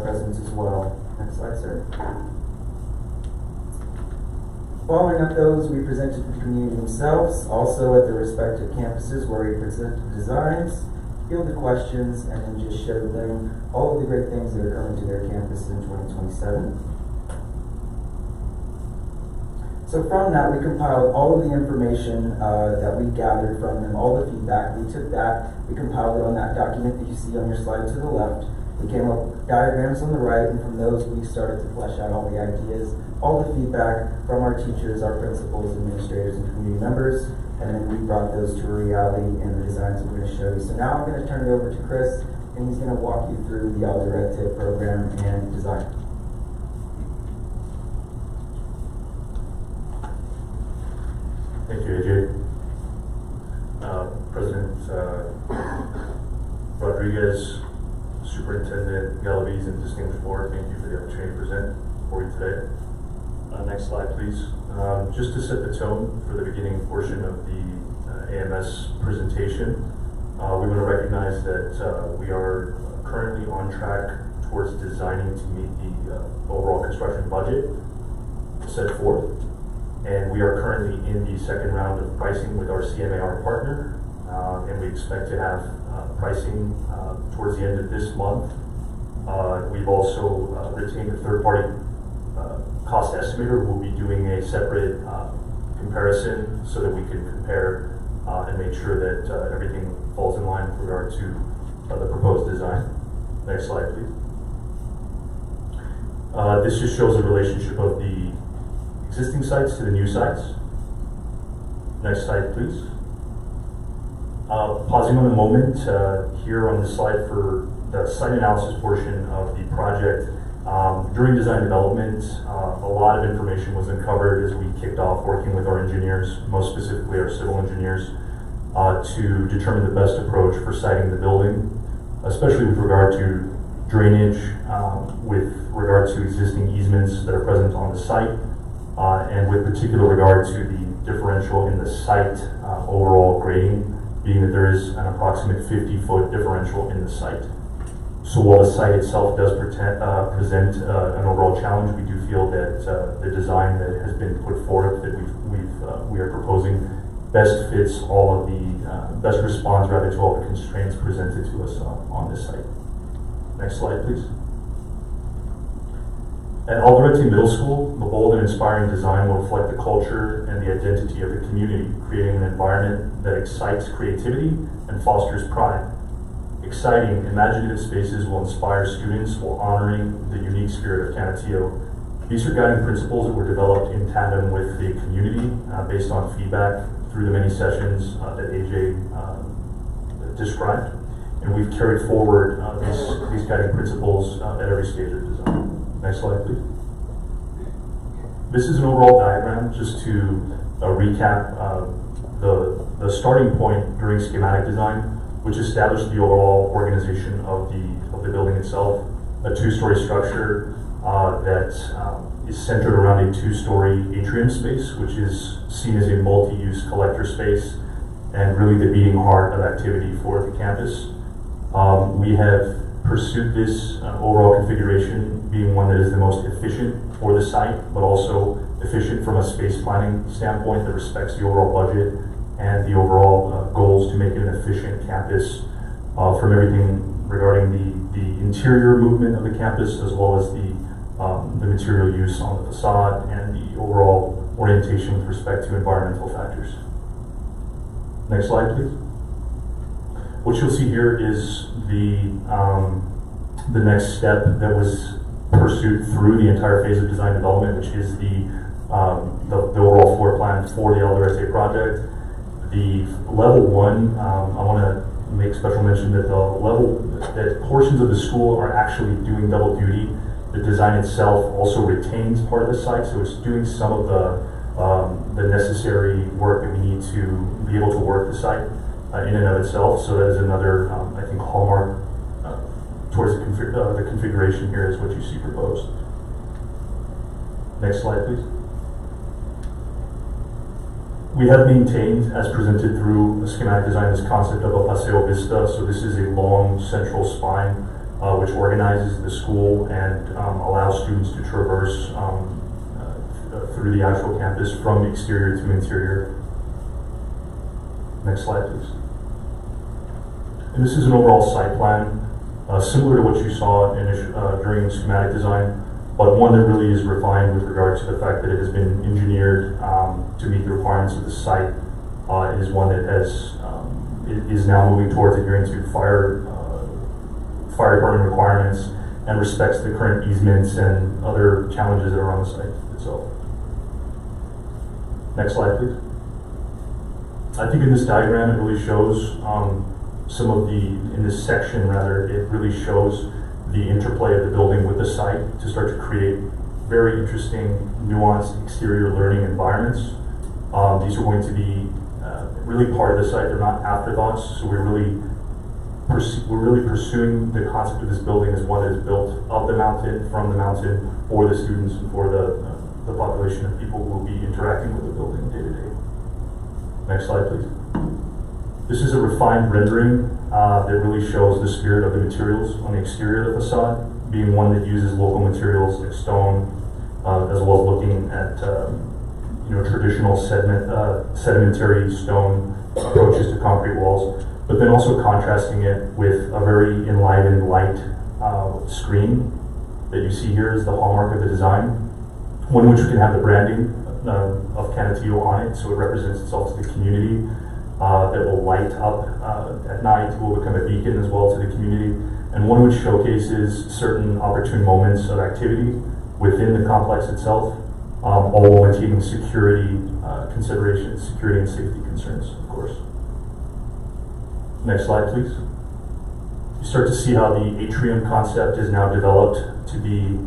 present as well. Next slide, sir. Following up those, we presented to the community themselves, also at their respective campuses where we presented designs, fielded questions, and then just showed them all of the great things that are coming to their campus in 2027. So from that, we compiled all of the information that we gathered from them, all the feedback. We took that, we compiled it on that document that you see on your slide to the left. We came up with diagrams on the right, and from those we started to flesh out all the ideas, all the feedback from our teachers, our principals, administrators, and community members, and then we brought those to a reality in the designs that we're going to show you. So now I'm going to turn it over to Chris, and he's going to walk you through the Aldo Red Tip program and design. Thank you, AJ. President Rodriguez, Superintendent Galaviz, and distinguished board, thank you for the opportunity to present for you today. Next slide, please. Just to set the tone for the beginning portion of the AMS presentation, we want to recognize that we are currently on track towards designing to meet the overall construction budget set forth. And we are currently in the second round of pricing with our CMAR partner, and we expect to have pricing towards the end of this month. We've also retained a third-party cost estimator who will be doing a separate comparison so that we can compare and make sure that everything falls in line with regard to the proposed design. Next slide, please. This just shows the relationship of the existing sites to the new sites. Next slide, please. Pausing on a moment here on this slide for the site analysis portion of the project. During design development, a lot of information was uncovered as we kicked off working with our engineers, most specifically our civil engineers, to determine the best approach for siting the building, especially with regard to drainage, with regard to existing easements that are present on the site, and with particular regard to the differential in the site overall grading, being that there is an approximate 50-foot differential in the site. So while the site itself does present an overall challenge, we do feel that the design that has been put forth that we are proposing best fits all of the, best responds rather to all the constraints presented to us on this site. Next slide, please. At Aldo Red Tip Middle School, the bold and inspiring design will reflect the culture and the identity of the community, creating an environment that excites creativity and fosters pride. Exciting, imaginative spaces will inspire students while honoring the unique spirit of Canutillo. These are guiding principles that were developed in tandem with the community based on feedback through the many sessions that AJ described. And we've carried forward these guiding principles at every stage of design. Next slide, please. This is an overall diagram just to recap the starting point during schematic design, which established the overall organization of the building itself. A two-story structure that is centered around a two-story atrium space, which is seen as a multi-use collector space and really the beating heart of activity for the campus. We have pursued this overall configuration being one that is the most efficient for the site, but also efficient from a space planning standpoint that respects the overall budget and the overall goals to make it an efficient campus from everything regarding the interior movement of the campus as well as the material use on the facade and the overall orientation with respect to environmental factors. Next slide, please. What you'll see here is the next step that was pursued through the entire phase of design development, which is the overall floor plan for the Aldo Red Tip project. The level one, I want to make special mention that that portions of the school are actually doing double duty. The design itself also retains part of the site, so it's doing some of the necessary work that we need to be able to work the site in and of itself. So that is another, I think, hallmark towards the configuration here is what you see proposed. Next slide, please. We have maintained, as presented through a schematic design, this concept of a paseo vista. So this is a long central spine which organizes the school and allows students to traverse through the actual campus from exterior to interior. Next slide, please. And this is an overall site plan, similar to what you saw during schematic design, but one that really is refined with regard to the fact that it has been engineered to meet the requirements of the site. It is one that is now moving towards adhering to fire department requirements and respects the current easements and other challenges that are on the site itself. Next slide, please. I think in this diagram it really shows some of the, in this section rather, it really shows the interplay of the building with the site to start to create very interesting, nuanced exterior learning environments. These are going to be really part of the site. They're not afterthoughts. So we're really pursuing the concept of this building as one that is built of the mountain, from the mountain, for the students and for the population of people who will be interacting with the building day to day. Next slide, please. This is a refined rendering that really shows the spirit of the materials on the exterior of the facade, being one that uses local materials like stone, as well as looking at traditional sedimentary stone approaches to concrete walls, but then also contrasting it with a very enlivened light screen that you see here is the hallmark of the design, one which can have the branding of Canutillo on it, so it represents itself to the community, that will light up at night, will become a beacon as well to the community, and one which showcases certain opportune moments of activity within the complex itself, all while maintaining security considerations, security and safety concerns, of course. Next slide, please. You start to see how the atrium concept is now developed to be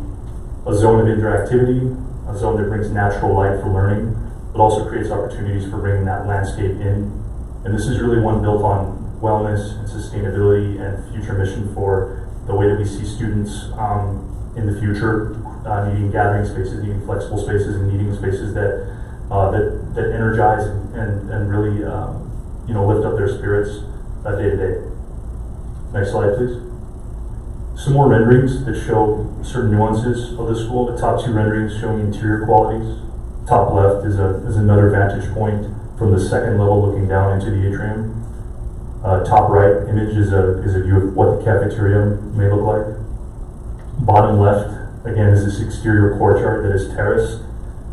a zone of interactivity, a zone that brings natural light for learning, but also creates opportunities for bringing that landscape in. And this is really one built on wellness and sustainability and future mission for the way that we see students in the future, needing gathering spaces, needing flexible spaces, and needing spaces that energize and really lift up their spirits day to day. Next slide, please. Some more renderings that show certain nuances of the school. The top two renderings showing interior qualities. Top left is another vantage point from the second level looking down into the atrium. Top right image is a view of what the cafeteria may look like. Bottom left, again, is this exterior courtyard that is terraced.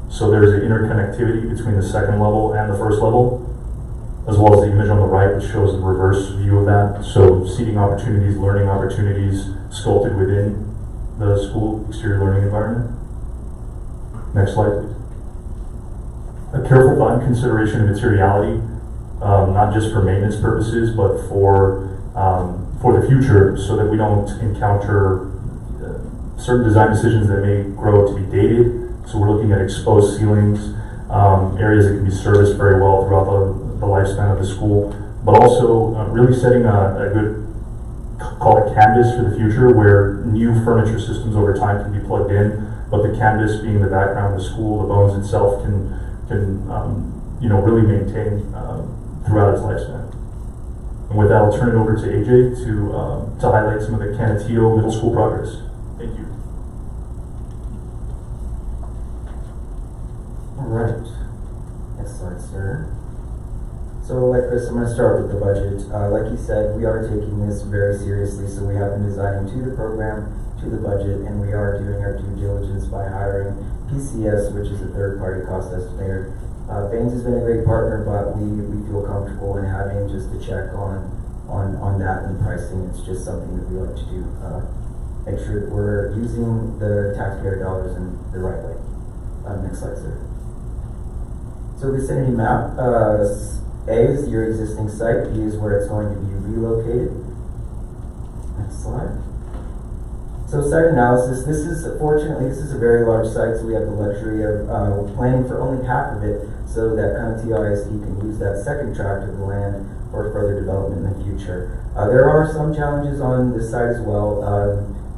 So there's an interconnectivity between the second level and the first level, as well as the image on the right, which shows the reverse view of that. So seating opportunities, learning opportunities sculpted within the school exterior learning environment. Next slide, please. A careful thought and consideration of materiality, not just for maintenance purposes, but for the future, so that we don't encounter certain design decisions that may grow to be dated. So we're looking at exposed ceilings, areas that can be serviced very well throughout the lifespan of the school, but also really setting a good, call it canvas for the future, where new furniture systems over time can be plugged in, but the canvas being the background of the school, the bones itself can really maintain throughout its lifespan. And with that, I'll turn it over to AJ to highlight some of the Canutillo middle school progress. Thank you. All right. Next slide, sir. So like Chris, I'm going to start with the budget. Like he said, we are taking this very seriously, so we have been designing to the program, to the budget, and we are doing our due diligence by hiring PCS, which is a third-party cost estimator. Baines has been a great partner, but we feel comfortable in having just a check on that and pricing. It's just something that we like to do. Make sure that we're using the taxpayer dollars in the right way. Next slide, sir. So vicinity map. A is your existing site. B is where it's going to be relocated. Next slide. So site analysis. Fortunately, this is a very large site, so we have the luxury of planning for only half of it, so that CISD can use that second tract of the land for further development in the future. There are some challenges on this site as well.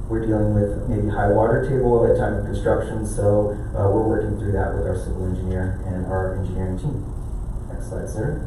We're dealing with maybe high water table at time of construction, so we're working through that with our civil engineer and our engineering team. Next slide, sir.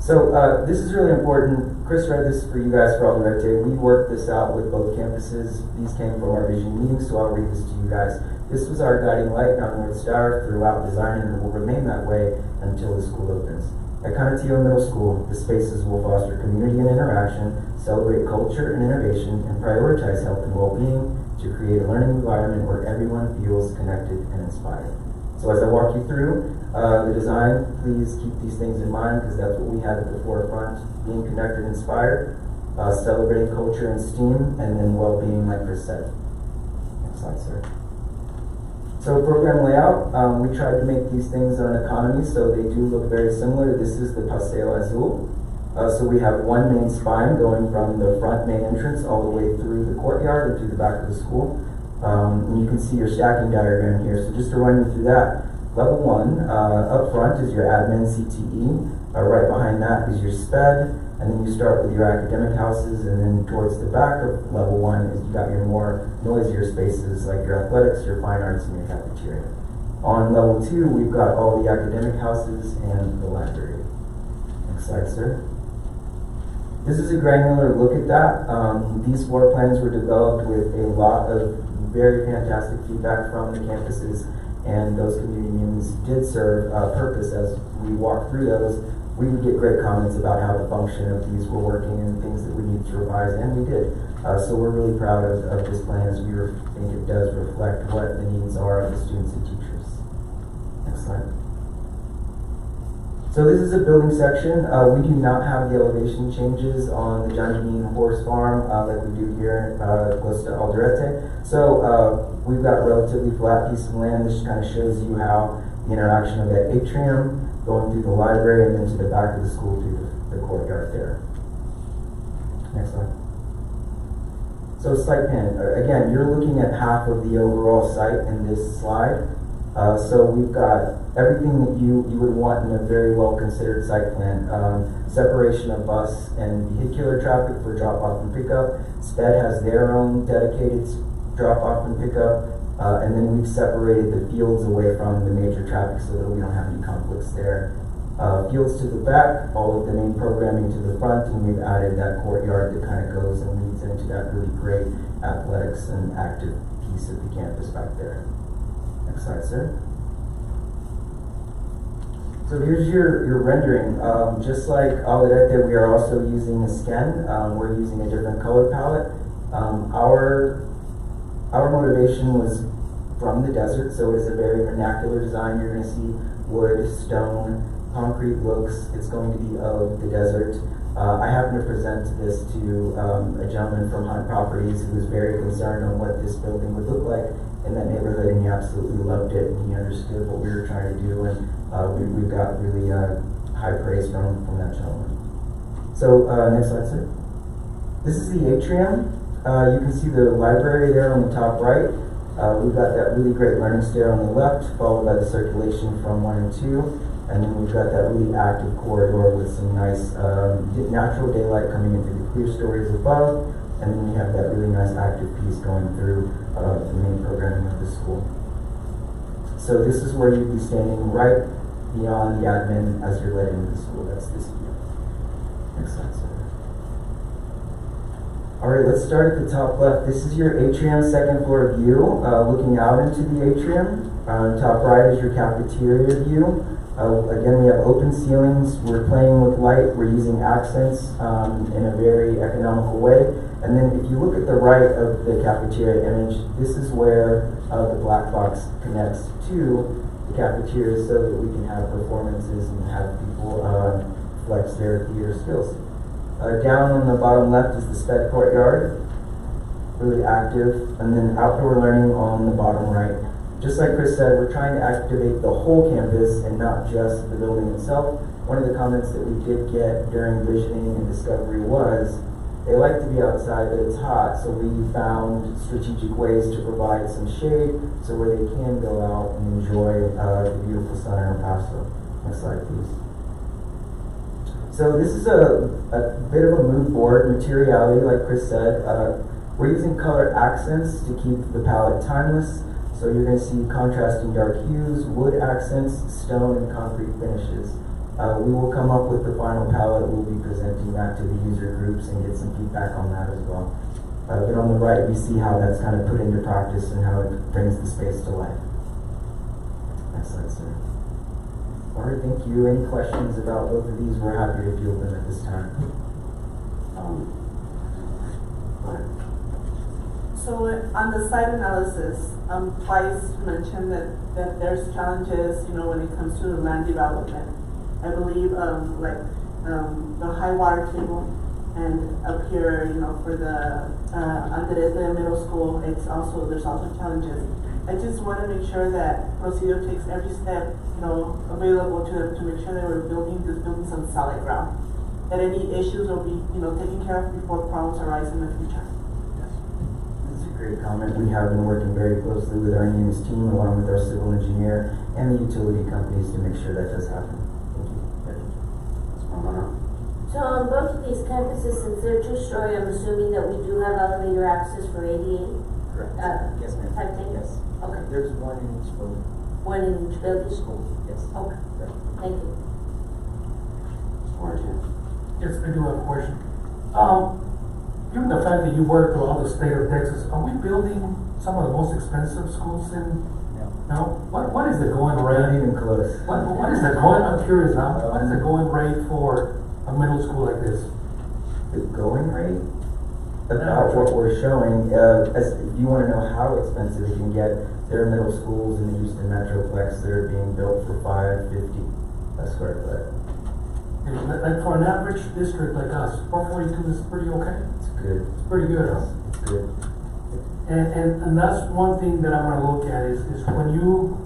So this is really important. Chris read this for you guys for all the red tape. We worked this out with both campuses. These came from our vision meetings, so I'll read this to you guys. This was our guiding light and our North Star throughout design, and it will remain that way until the school opens. At Canutillo Middle School, the spaces will foster community and interaction, celebrate culture and innovation, and prioritize health and well-being to create a learning environment where everyone feels connected and inspired. So as I walk you through the design, please keep these things in mind, because that's what we have at the forefront, being connected and inspired. celebrating culture and STEAM, and then well-being, like Chris said. Next slide, sir. So program layout, we tried to make these things an economy, so they do look very similar. This is the Paseo Azul. So we have one main spine going from the front main entrance all the way through the courtyard and through the back of the school. And you can see your stacking diagram here. So just to run you through that, level 1, up front is your admin CTE. Right behind that is your SPED. And then you start with your academic houses, and then towards the back of level 1 is you got your more noisier spaces like your athletics, your fine arts, and your cafeteria. On level 2, we've got all the academic houses and the library. Next slide, sir. This is a granular look at that. These floor plans were developed with a lot of very fantastic feedback from the campuses, and those community meetings did serve a purpose. As we walked through those, we would get great comments about how the function of these were working and things that we needed to revise, and we did. So we're really proud of this plan, as we think it does reflect what the needs are of the students and teachers. Next slide. So this is a building section. We do not have the elevation changes on the John Janine horse farm like we do here close to Alderete. So we've got a relatively flat piece of land. This kind of shows you how the interaction of that atrium going through the library and then to the back of the school through the courtyard there. Next slide. So site plan, again, you're looking at half of the overall site in this slide. So we've got everything that you would want in a very well considered site plan. Separation of bus and vehicular traffic for drop off and pickup. SPED has their own dedicated drop off and pickup. And then we've separated the fields away from the major traffic so that we don't have any conflicts there. Fields to the back, all of the main programming to the front, and we've added that courtyard that kind of goes and leads into that really great athletics and active piece of the campus back there. Next slide, sir. So here's your rendering. Just like Alderete, we are also using a scan. We're using a different color palette. Our motivation was from the desert, so it's a very vernacular design. You're going to see wood, stone, concrete looks. It's going to be of the desert. I happened to present this to a gentleman from Hunt Properties who was very concerned on what this building would look like in that neighborhood, and he absolutely loved it, and he understood what we were trying to do, and we got really high praise from that gentleman. So next slide, sir. This is the atrium. You can see the library there on the top right. We've got that really great learning stair on the left, followed by the circulation from 1 and 2. And then we've got that really active corridor with some nice natural daylight coming in through the clear stories above. And then we have that really nice active piece going through the main programming of the school. So this is where you'd be standing right beyond the admin as you're led into the school. That's this view. Next slide, sir. All right, let's start at the top left. This is your atrium second floor view, looking out into the atrium. Top right is your cafeteria view. Again, we have open ceilings. We're playing with light. We're using accents in a very economical way. And then if you look at the right of the cafeteria image, this is where the black box connects to the cafeteria so that we can have performances and have people flex their theater skills. Down on the bottom left is the SPED courtyard, really active, and then outdoor learning on the bottom right. Just like Chris said, we're trying to activate the whole campus and not just the building itself. One of the comments that we did get during visioning and discovery was they like to be outside, but it's hot, so we found strategic ways to provide some shade so where they can go out and enjoy the beautiful sun in El Paso. Next slide, please. So this is a bit of a mood board, materiality, like Chris said. We're using color accents to keep the palette timeless. So you're going to see contrasting dark hues, wood accents, stone, and concrete finishes. We will come up with the final palette. We'll be presenting that to the user groups and get some feedback on that as well. But on the right, we see how that's kind of put into practice and how it brings the space to life. Next slide, sir. All right, thank you. Any questions about both of these? We're happy to field them at this time. So on the site analysis, twice you mentioned that there's challenges, when it comes to land development. I believe the high water table And up here, you know, for the, Alderete Middle School, there's also challenges. I just wanna make sure that Presidio takes every step, you know, available to them to make sure that we're building this building on solid ground. That any issues will be, you know, taken care of before problems arise in the future. That's a great comment. We have been working very closely with our NEMS team along with our civil engineer and the utility companies to make sure that does happen. Thank you. Ms. Romano? So on both of these campuses, since they're two-story, I'm assuming that we do have elevator access for ADA? Correct. Yes, ma'am. Type thing? Yes. Okay. There's one in each building. One in each building school? Yes. Okay, Correct. thank you. Ms. Martin? Yes, I do have a question. Given the fact that you work throughout the state of Texas, are we building some of the most expensive schools in? No. What is the going We're not rate? even close. What is the going, I'm curious now, what is the going rate for a middle school like this? The going rate? About what we're showing, as if you wanna know how expensive it can get, there are middle schools in the Houston Metroplex that are being built for $550 a square foot. Like for an average district like us, 442 is pretty okay? It's good. It's pretty good, huh? It's good. And that's one thing that I'm gonna look at is when you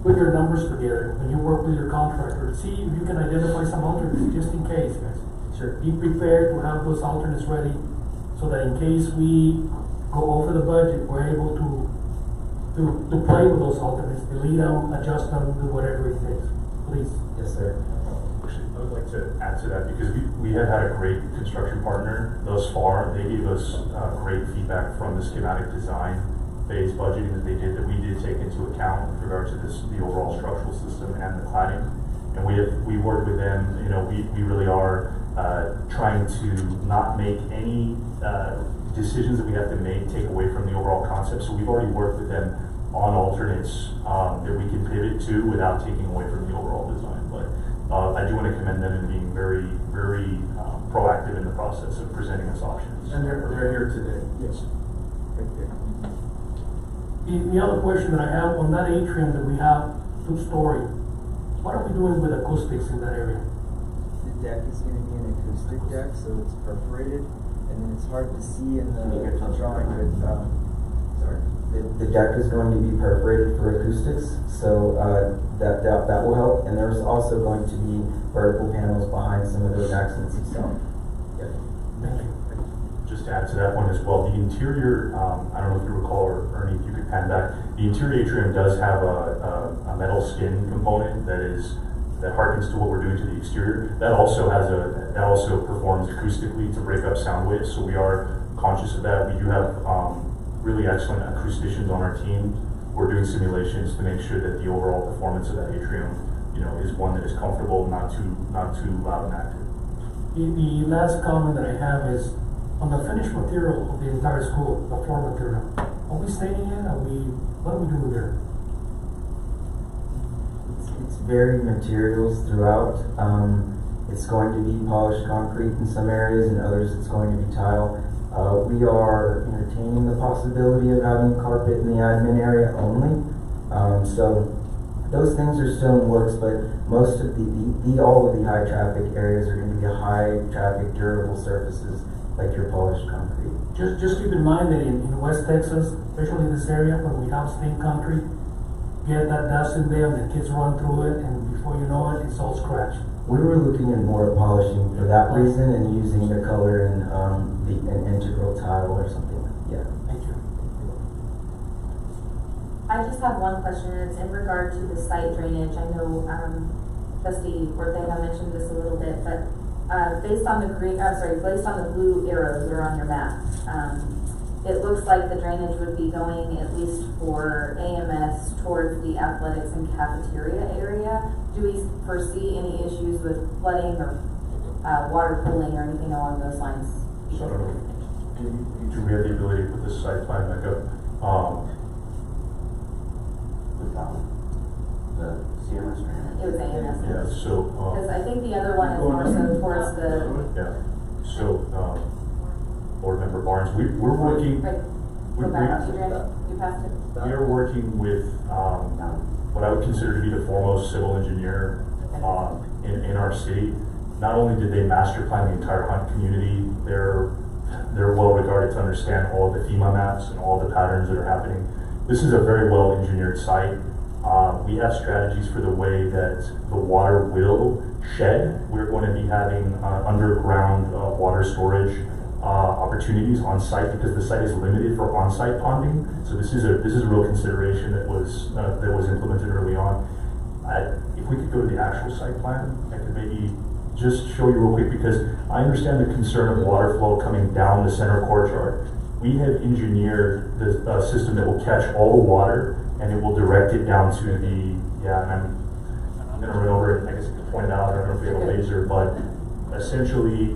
put your numbers together, when you work with your contractor, see if you can identify some alternates, just in case, guys. Sure. Be prepared to have those alternates ready, so that in case we go over the budget, we're able to play with those alternates, delete them, adjust them, do whatever it takes. Please. Yes, sir. Actually, I would like to add to that because we have had a great construction partner thus far. They gave us great feedback from the schematic design phase budgeting that they did, that we did take into account with regard to the overall structural system and the cladding. And we worked with them, you know, we really are trying to not make any decisions that we have to make take away from the overall concept. So we've already worked with them on alternates that we can pivot to without taking away from the overall design. But I do want to commend them in being very, very proactive in the process of presenting us options. And they're here today. Yes. Right there. The other question that I have on that atrium that we have two-story, what are we doing with acoustics in that area? The deck is going to be an acoustic deck, so it's perforated, and then it's hard to see in the drawing with, sorry. The deck is going to be perforated for acoustics, so that will help. And there's also going to be vertical panels behind some of those accents you saw. Yeah. Thank you. Just to add to that one as well, the interior, I don't know if you recall, or Ernie, if you could pan back, the interior atrium does have a metal skin component that harkens to what we're doing to the exterior. That also performs acoustically to break up sound waves, so we are conscious of that. We do have really excellent acousticians on our team. We're doing simulations to make sure that the overall performance of that atrium, you know, is one that is comfortable, not too loud and active. The last comment that I have is on the finished material of the entire school, the floor material. Are we staining it? What are we doing there? It's varied materials throughout. It's going to be polished concrete in some areas, and others it's going to be tile. We are entertaining the possibility of having carpet in the admin area only. So those things are still in works, but most of all of the high traffic areas are going to be high traffic durable surfaces like your polished concrete. Just keep in mind that in West Texas, especially in this area, when we have stained concrete, get that dust in there and the kids run through it, and before you know it, it's all scratched. We were looking at more polishing for that reason and using the color in an integral tile or something. Yeah. Thank you. I just have one question, and it's in regard to the site drainage. I know, Trustee Ortega mentioned this a little bit, but, based on the blue arrows that are on your map, it looks like the drainage would be going, at least for AMS, towards the athletics and cafeteria area. Do we foresee any issues with flooding or water pooling or anything along those lines? So I don't know, do we have the ability to put this site plan back up? With that one? The CMS grant? It was AMS. Yeah, so. Because I think the other one is more so towards the. Yeah, so, Board Member Barnes, we're working. Right. Go back up, you passed it. We are working with, what I would consider to be the foremost civil engineer, in our city. not only did they master plan the entire hunt community, they're well regarded to understand all of the FEMA maps and all the patterns that are happening. This is a very well engineered site. We have strategies for the way that the water will shed. We're going to be having underground water storage opportunities on site because the site is limited for on-site ponding. So this is a real consideration that was implemented early on. If we could go to the actual site plan, I could maybe just show you real quick because I understand the concern of water flow coming down the center courtyard. We have engineered the system that will catch all the water and it will direct it down to the, and I'm gonna run over it, I guess I could point it out, I don't know if we have a laser, but essentially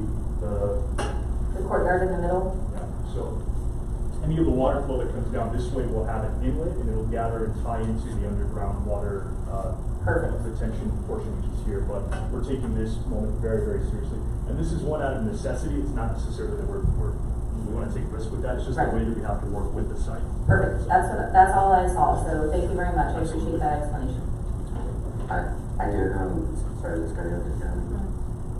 The courtyard in the middle? So any of the water flow that comes down this way will have an inlet and it'll gather and tie into the underground water retention portion which is here. But we're taking this moment very, very seriously. And this is one out of necessity. It's not necessarily that we want to take risk with that. It's just the way that we have to work with the site. Perfect. That's all I saw. So thank you very much. I appreciate that explanation. I did, sorry, this guy has it.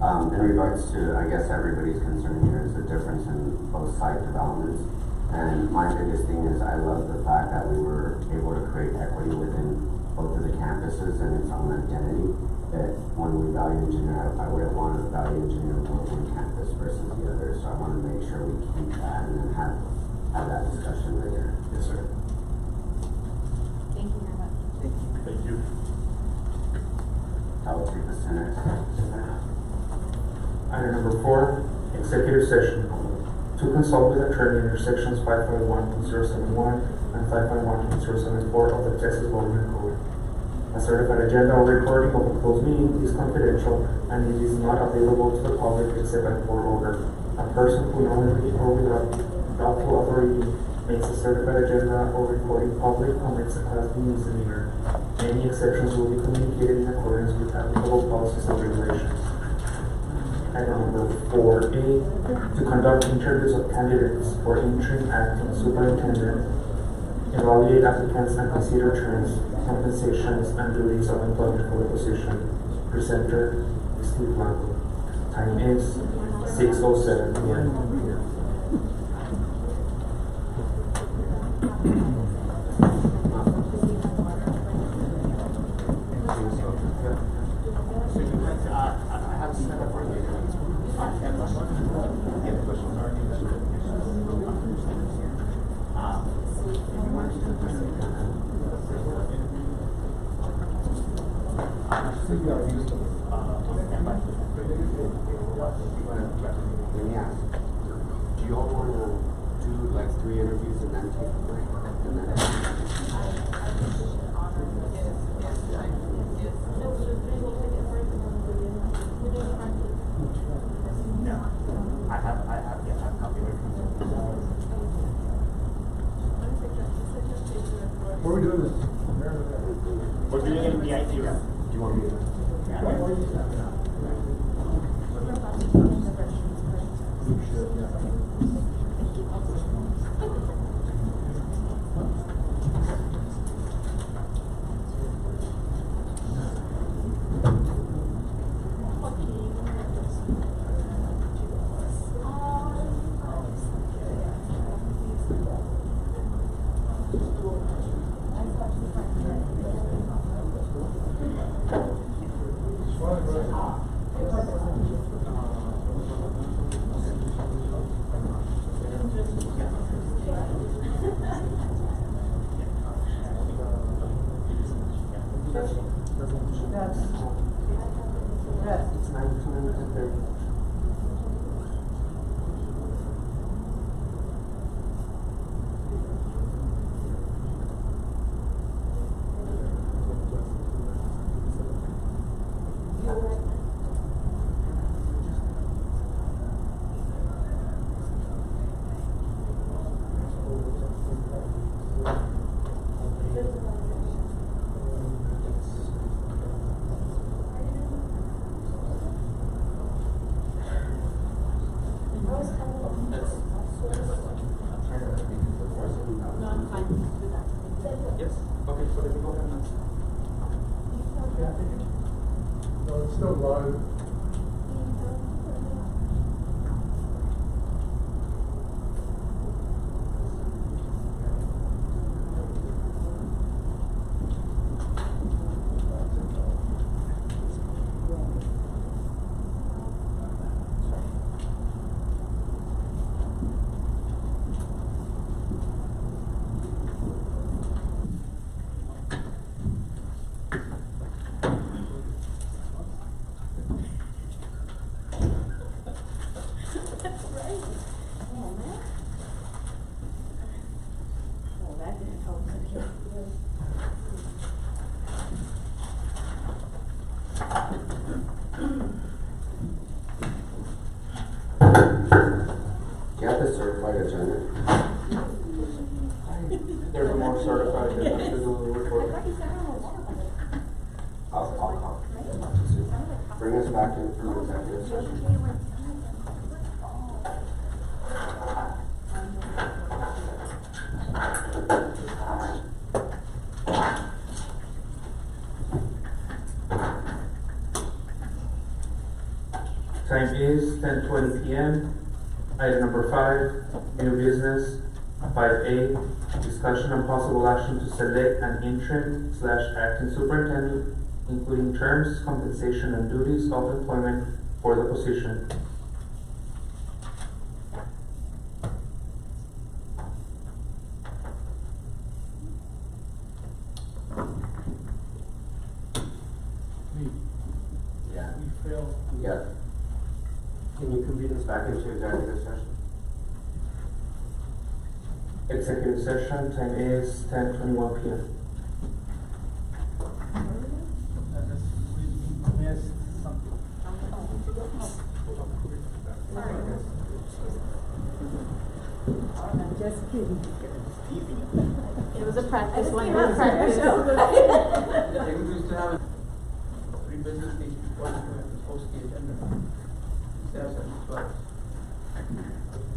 In regards to, I guess everybody's concern here is the difference in both site developments. And my biggest thing is I love the fact that we were able to create equity within both of the campuses and its own identity. That when we value engineer, I wouldn't want to value engineer more one campus versus the other. So I want to make sure we keep that and then have that discussion later. Yes, sir. Thank you very much. Thank you. That will take us to next. Item number 4, executive session. To consult with attorney under sections 551.071 and 551.074 of the Texas Government Code. A certified agenda or recording of a closed meeting is confidential and it is not available to the public except by court order. A person who knowingly or without lawful authority makes a certified agenda or recording public commits a Class B misdemeanor. Any exceptions will be communicated in accordance with applicable policies and regulations. Item number 4A, to conduct interviews of candidates for interim acting superintendent, evaluate applicants and consider terms, compensations, and duties of employment for the position. Presenter, Steve Blanco. Time is 6:07 p.m. Let me ask, do you all want to do like 3 interviews and then take a break? And then No. I have copyright. What are we doing this? We're doing it in the IT room. do you want me to? Do you have the certified agenda? There's a more certified agenda to the report. I'll call. Bring us back in from executive session. Time is 10:20 p.m. Item number 5, new business. 5A, discussion and possible action to select an interim/acting superintendent, including terms, compensation, and duties of employment for the position. Yeah. We failed. Yeah. Can you convene us back into executive session? Executive session, time is 10:21 p.m. We missed something. I'm just kidding. It was a practice one. It was a practice. I think we used to have 3 business days before we post the agenda.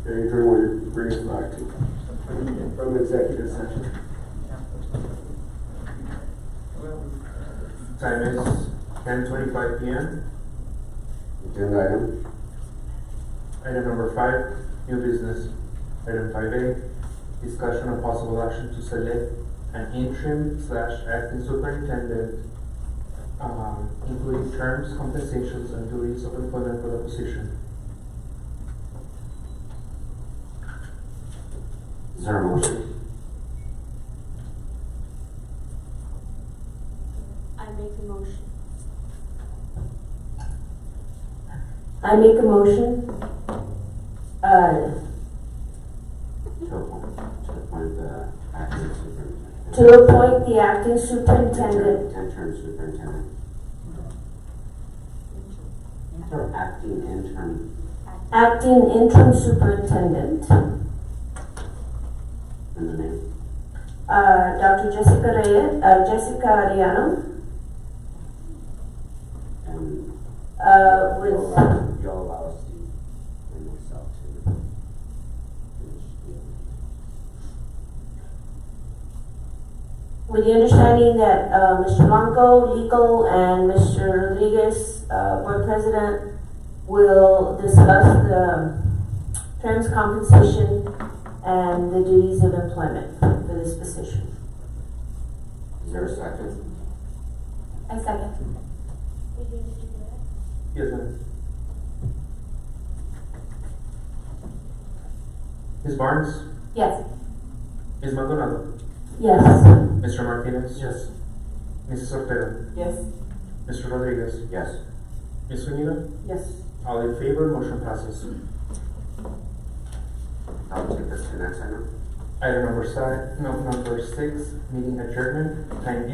Adrian, will you bring us back to from executive session? Time is 10:25 p.m. Agenda item. Item number 5, new business. Item 5A, discussion of possible action to select an interim/acting superintendent, including terms, compensations, and duties of employment for the position. Is there a motion? I make a motion. I make a motion, To appoint the acting superintendent. to appoint the acting superintendent, Interim superintendent. Or acting interim superintendent, in the name. Dr. Jessica Arellano, And with, you'll allow Steve and myself to finish the with the understanding that, Mr. Blanco, legal, and Mr. Rodriguez, board president, will discuss the terms, compensation, and the duties of employment for this position. Is there a second? I second. Yes, ma'am. Ms. Barnes? Yes. Ms. Maldonado? Yes. Mr. Martinez? Yes. Mrs. Ortega? Yes. Mr. Rodriguez? Yes. Ms. Zuniga? Yes. All in favor, motion passes. I'll take us to the next item. Item number 6, meeting adjournment. Time is